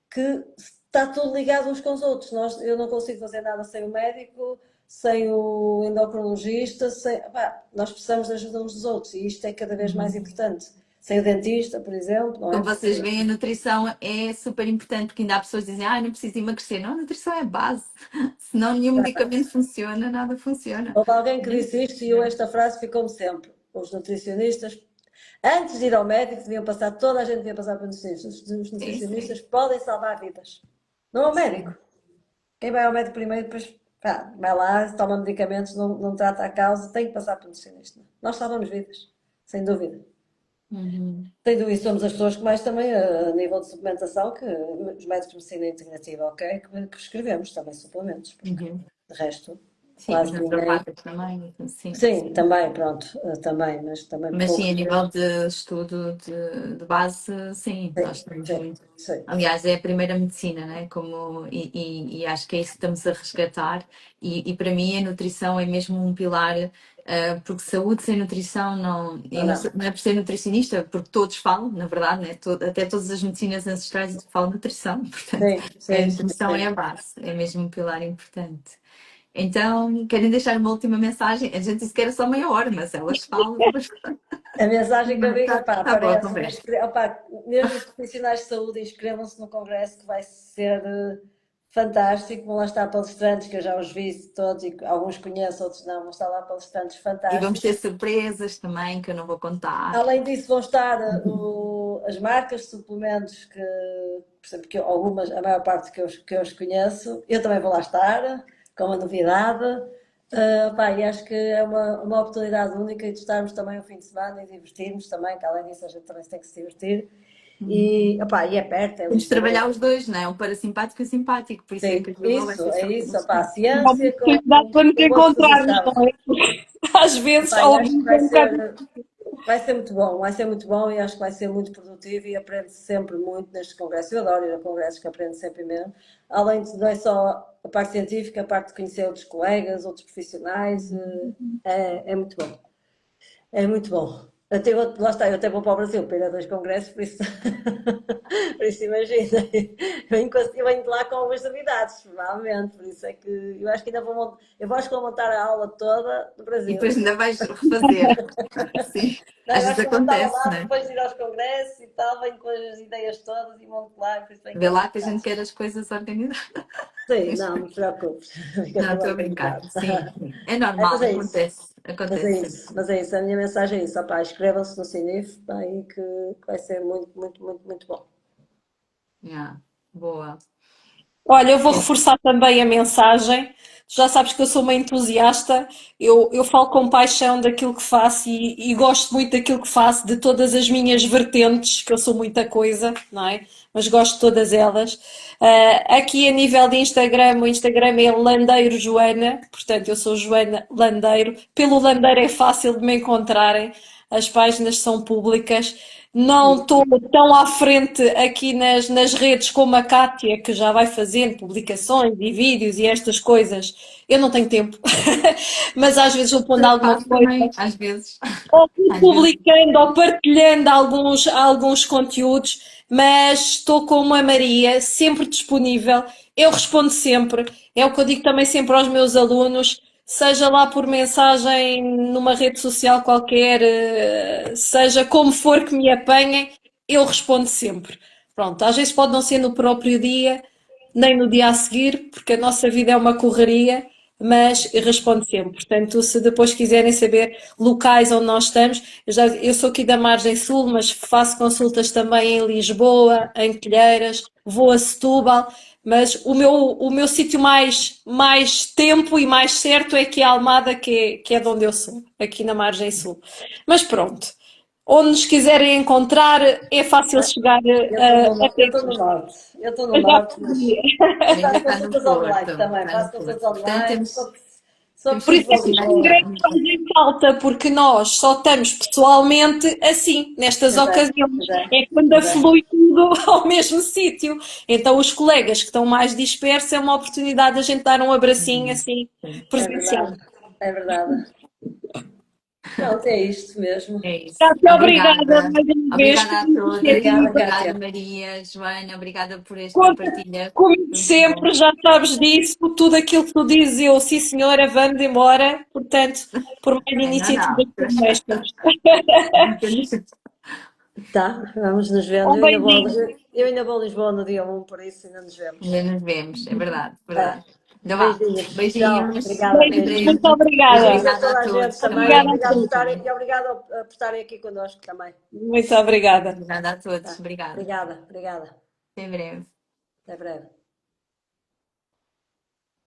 que está tudo ligado uns com os outros. Eu não consigo fazer nada sem o médico, sem o endocrinologista, nós precisamos da ajuda uns dos outros e isto é cada vez mais Uhum. importante. Sem o dentista, por exemplo, não é? Como vocês Porque veem, a nutrição é super importante, porque ainda há pessoas que dizem, não preciso emagrecer. Não, a nutrição é a base. Senão nenhum medicamento funciona, nada funciona. houve alguém que disse isto e eu esta frase ficou-me sempre. Os nutricionistas, antes de ir ao médico, deviam passar, toda a gente devia passar para nutricionistas. Os Sim, sim. nutricionistas podem salvar vidas. Não ao médico. Sim. Quem vai ao médico primeiro, depois pá, vai lá, toma medicamentos, não trata a causa, tem que passar para o nutricionista. Nós salvamos vidas, sem dúvida. Uhum. Sem dúvida, somos as pessoas que mais também, a nível de suplementação, que os médicos de medicina integrativa, ok, que escrevemos também suplementos, porque Uhum. de resto, Sim, os quase ninguém. naturopatas também. Sim, Sim, sim. também, pronto, também, mas também Mas sim, poucos a nível mesmo. de estudo de base, sim, Sim, nós estamos sim, muito. sim. Aliás, é a primeira medicina, né? E acho que é isso que estamos a resgatar. E para mim a nutrição é mesmo um pilar, porque saúde sem nutrição não. E Não, não, não. não é por ser nutricionista, porque todos falam, na verdade, né? Até todas as medicinas ancestrais falam nutrição, portanto, Sim, a sim, sim, nutrição é sim. a base, é mesmo um pilar importante. Então, querem deixar uma última mensagem? A gente disse que era só meia hora, mas elas falam bastante. A mensagem que eu digo, opá, Tá boa a aparece, conversa. opá, mesmo os profissionais de saúde inscrevam-se no congresso que vai ser fantástico, vão lá estar palestrantes, que eu já os vi todos e alguns conheço, outros não, vão estar lá palestrantes E vamos ter fantásticos. surpresas também, que eu não vou contar. Além disso vão estar as marcas de suplementos por exemplo, algumas, a maior parte que eu os conheço, eu também vou lá estar, com uma novidade. Pá, e acho que é uma oportunidade única de estarmos também o fim de semana e divertirmos também, que além disso a gente também tem que se divertir. E é perto, é Temos de Lisboa. trabalhar os dois, não é? Um parasimpático e um simpático, por isso é Sim, incrível isso, essa é isso, opá, a excelente. É uma ciência com, oportunidade para nos com boa encontrarmos, disposição. não é? Às vezes, Opá, e acho ouvimos que é vai um bocado. ser. vai ser muito bom e acho que vai ser muito produtivo e aprende-se sempre muito nestes congressos. Eu adoro ir a congressos que aprendo sempre mesmo. Além de não é só a parte científica, a parte de conhecer outros colegas, outros profissionais, é muito bom. É muito bom. Lá está, eu até vou para o Brasil para ir a 2 congressos, por isso, por isso imagina. Eu venho de lá com algumas novidades, provavelmente, por isso é que eu acho que ainda acho que vou montar a aula toda do E Brasil. depois ainda vais refazer. Sim, Não, às eu vezes acho que vou montá-la acontece, lá, não é? depois de ir aos congressos e tal, venho com as ideias todas e monto lá, por isso venho Vê com lá que a gente novidades. quer as coisas organizadas. Sim, não te preocupes, fica Não, tudo estou a brincar. organizado. Sim, sim. É Mas normal, é isso. acontece. Acontece sempre. Mas é isso, a minha mensagem é isso, opá, inscrevam-se no Cinif, pá, e que vai ser muito, muito, muito, muito bom. Yeah. Boa. Olha, eu vou É, reforçar também a mensagem. Tu já sabes que eu sou uma entusiasta, eu falo com paixão daquilo que faço e gosto muito daquilo que faço, de todas as minhas vertentes, que eu sou muita coisa, não é? Mas gosto de todas elas. Aqui a nível de Instagram, o Instagram é Landeiro Joana, portanto eu sou Joana Landeiro. Pelo Landeiro é fácil de me encontrarem, as páginas são públicas. Não estou tão à frente aqui nas redes como a Kátia, que já vai fazendo publicações e vídeos e estas coisas. Eu não tenho tempo, mas às vezes vou pondo eu alguma faço coisa, também, às vezes. ou Às vezes. publicando ou partilhando alguns conteúdos, mas estou como a Maria, sempre disponível. Eu respondo sempre. É o que eu digo também sempre aos meus alunos, seja lá por mensagem numa rede social qualquer, seja como for que me apanhem, eu respondo sempre. Pronto, às vezes pode não ser no próprio dia, nem no dia a seguir, porque a nossa vida é uma correria, mas eu respondo sempre. Portanto, se depois quiserem saber locais onde nós estamos, eu sou aqui da Margem Sul, mas faço consultas também em Lisboa, em Telheiras, vou a Setúbal, mas o meu sítio mais tempo e mais certo é aqui a Almada, que é de onde eu sou, aqui na Margem Sul. Mas pronto, onde nos quiserem encontrar, é fácil chegar até Eu estou no aqui. norte, eu estou no Eu já norte, percebi. mas Ainda faço está no consultas online Porto. também, Está no faço consultas Porto. Portanto, online, se for temos Por que isso preciso é vou a que os assinar aqui. Lisboa. congressos fazem falta, porque nós só estamos pessoalmente assim, nestas Pois é, ocasiões. pois é, É quando pois é. aflui tudo ao mesmo sítio. Então, os colegas que estão mais dispersos é uma oportunidade de a gente dar um abracinho Uhum. assim, Sim, É presencial. verdade, é verdade. Pronto, é isto mesmo. é isso. Cátia, obrigada Obrigada. mais uma vez Obrigada pela a todas. Obrigada, iniciativa. Obrigada, Kátia. Maria, Joana. Obrigada por esta Conta partilha. comigo Foi muito bom. sempre, já sabes disso. Tudo aquilo que tu dizes, eu, sim senhora, vamos embora. Portanto, por mais Não, iniciativas não. como estas. Tá, vamos nos vendo. Um beijinho. Eu ainda vou a Lisboa no dia 1, por isso ainda nos vemos. Ainda nos vemos. É verdade, É. verdade. Então vá. Beijinhos. Tchau. Beijinhos. Obrigada, Até Beijinhos, beijinhos. muito breve. obrigada. Beijinhos a Obrigada a toda a gente todos também. Obrigada a também. Obrigado por todos. estarem, e obrigado por estarem aqui connosco também. Muito obrigada. Obrigada a todos. Tá. Obrigada. Obrigada, obrigada. Até breve. Até breve.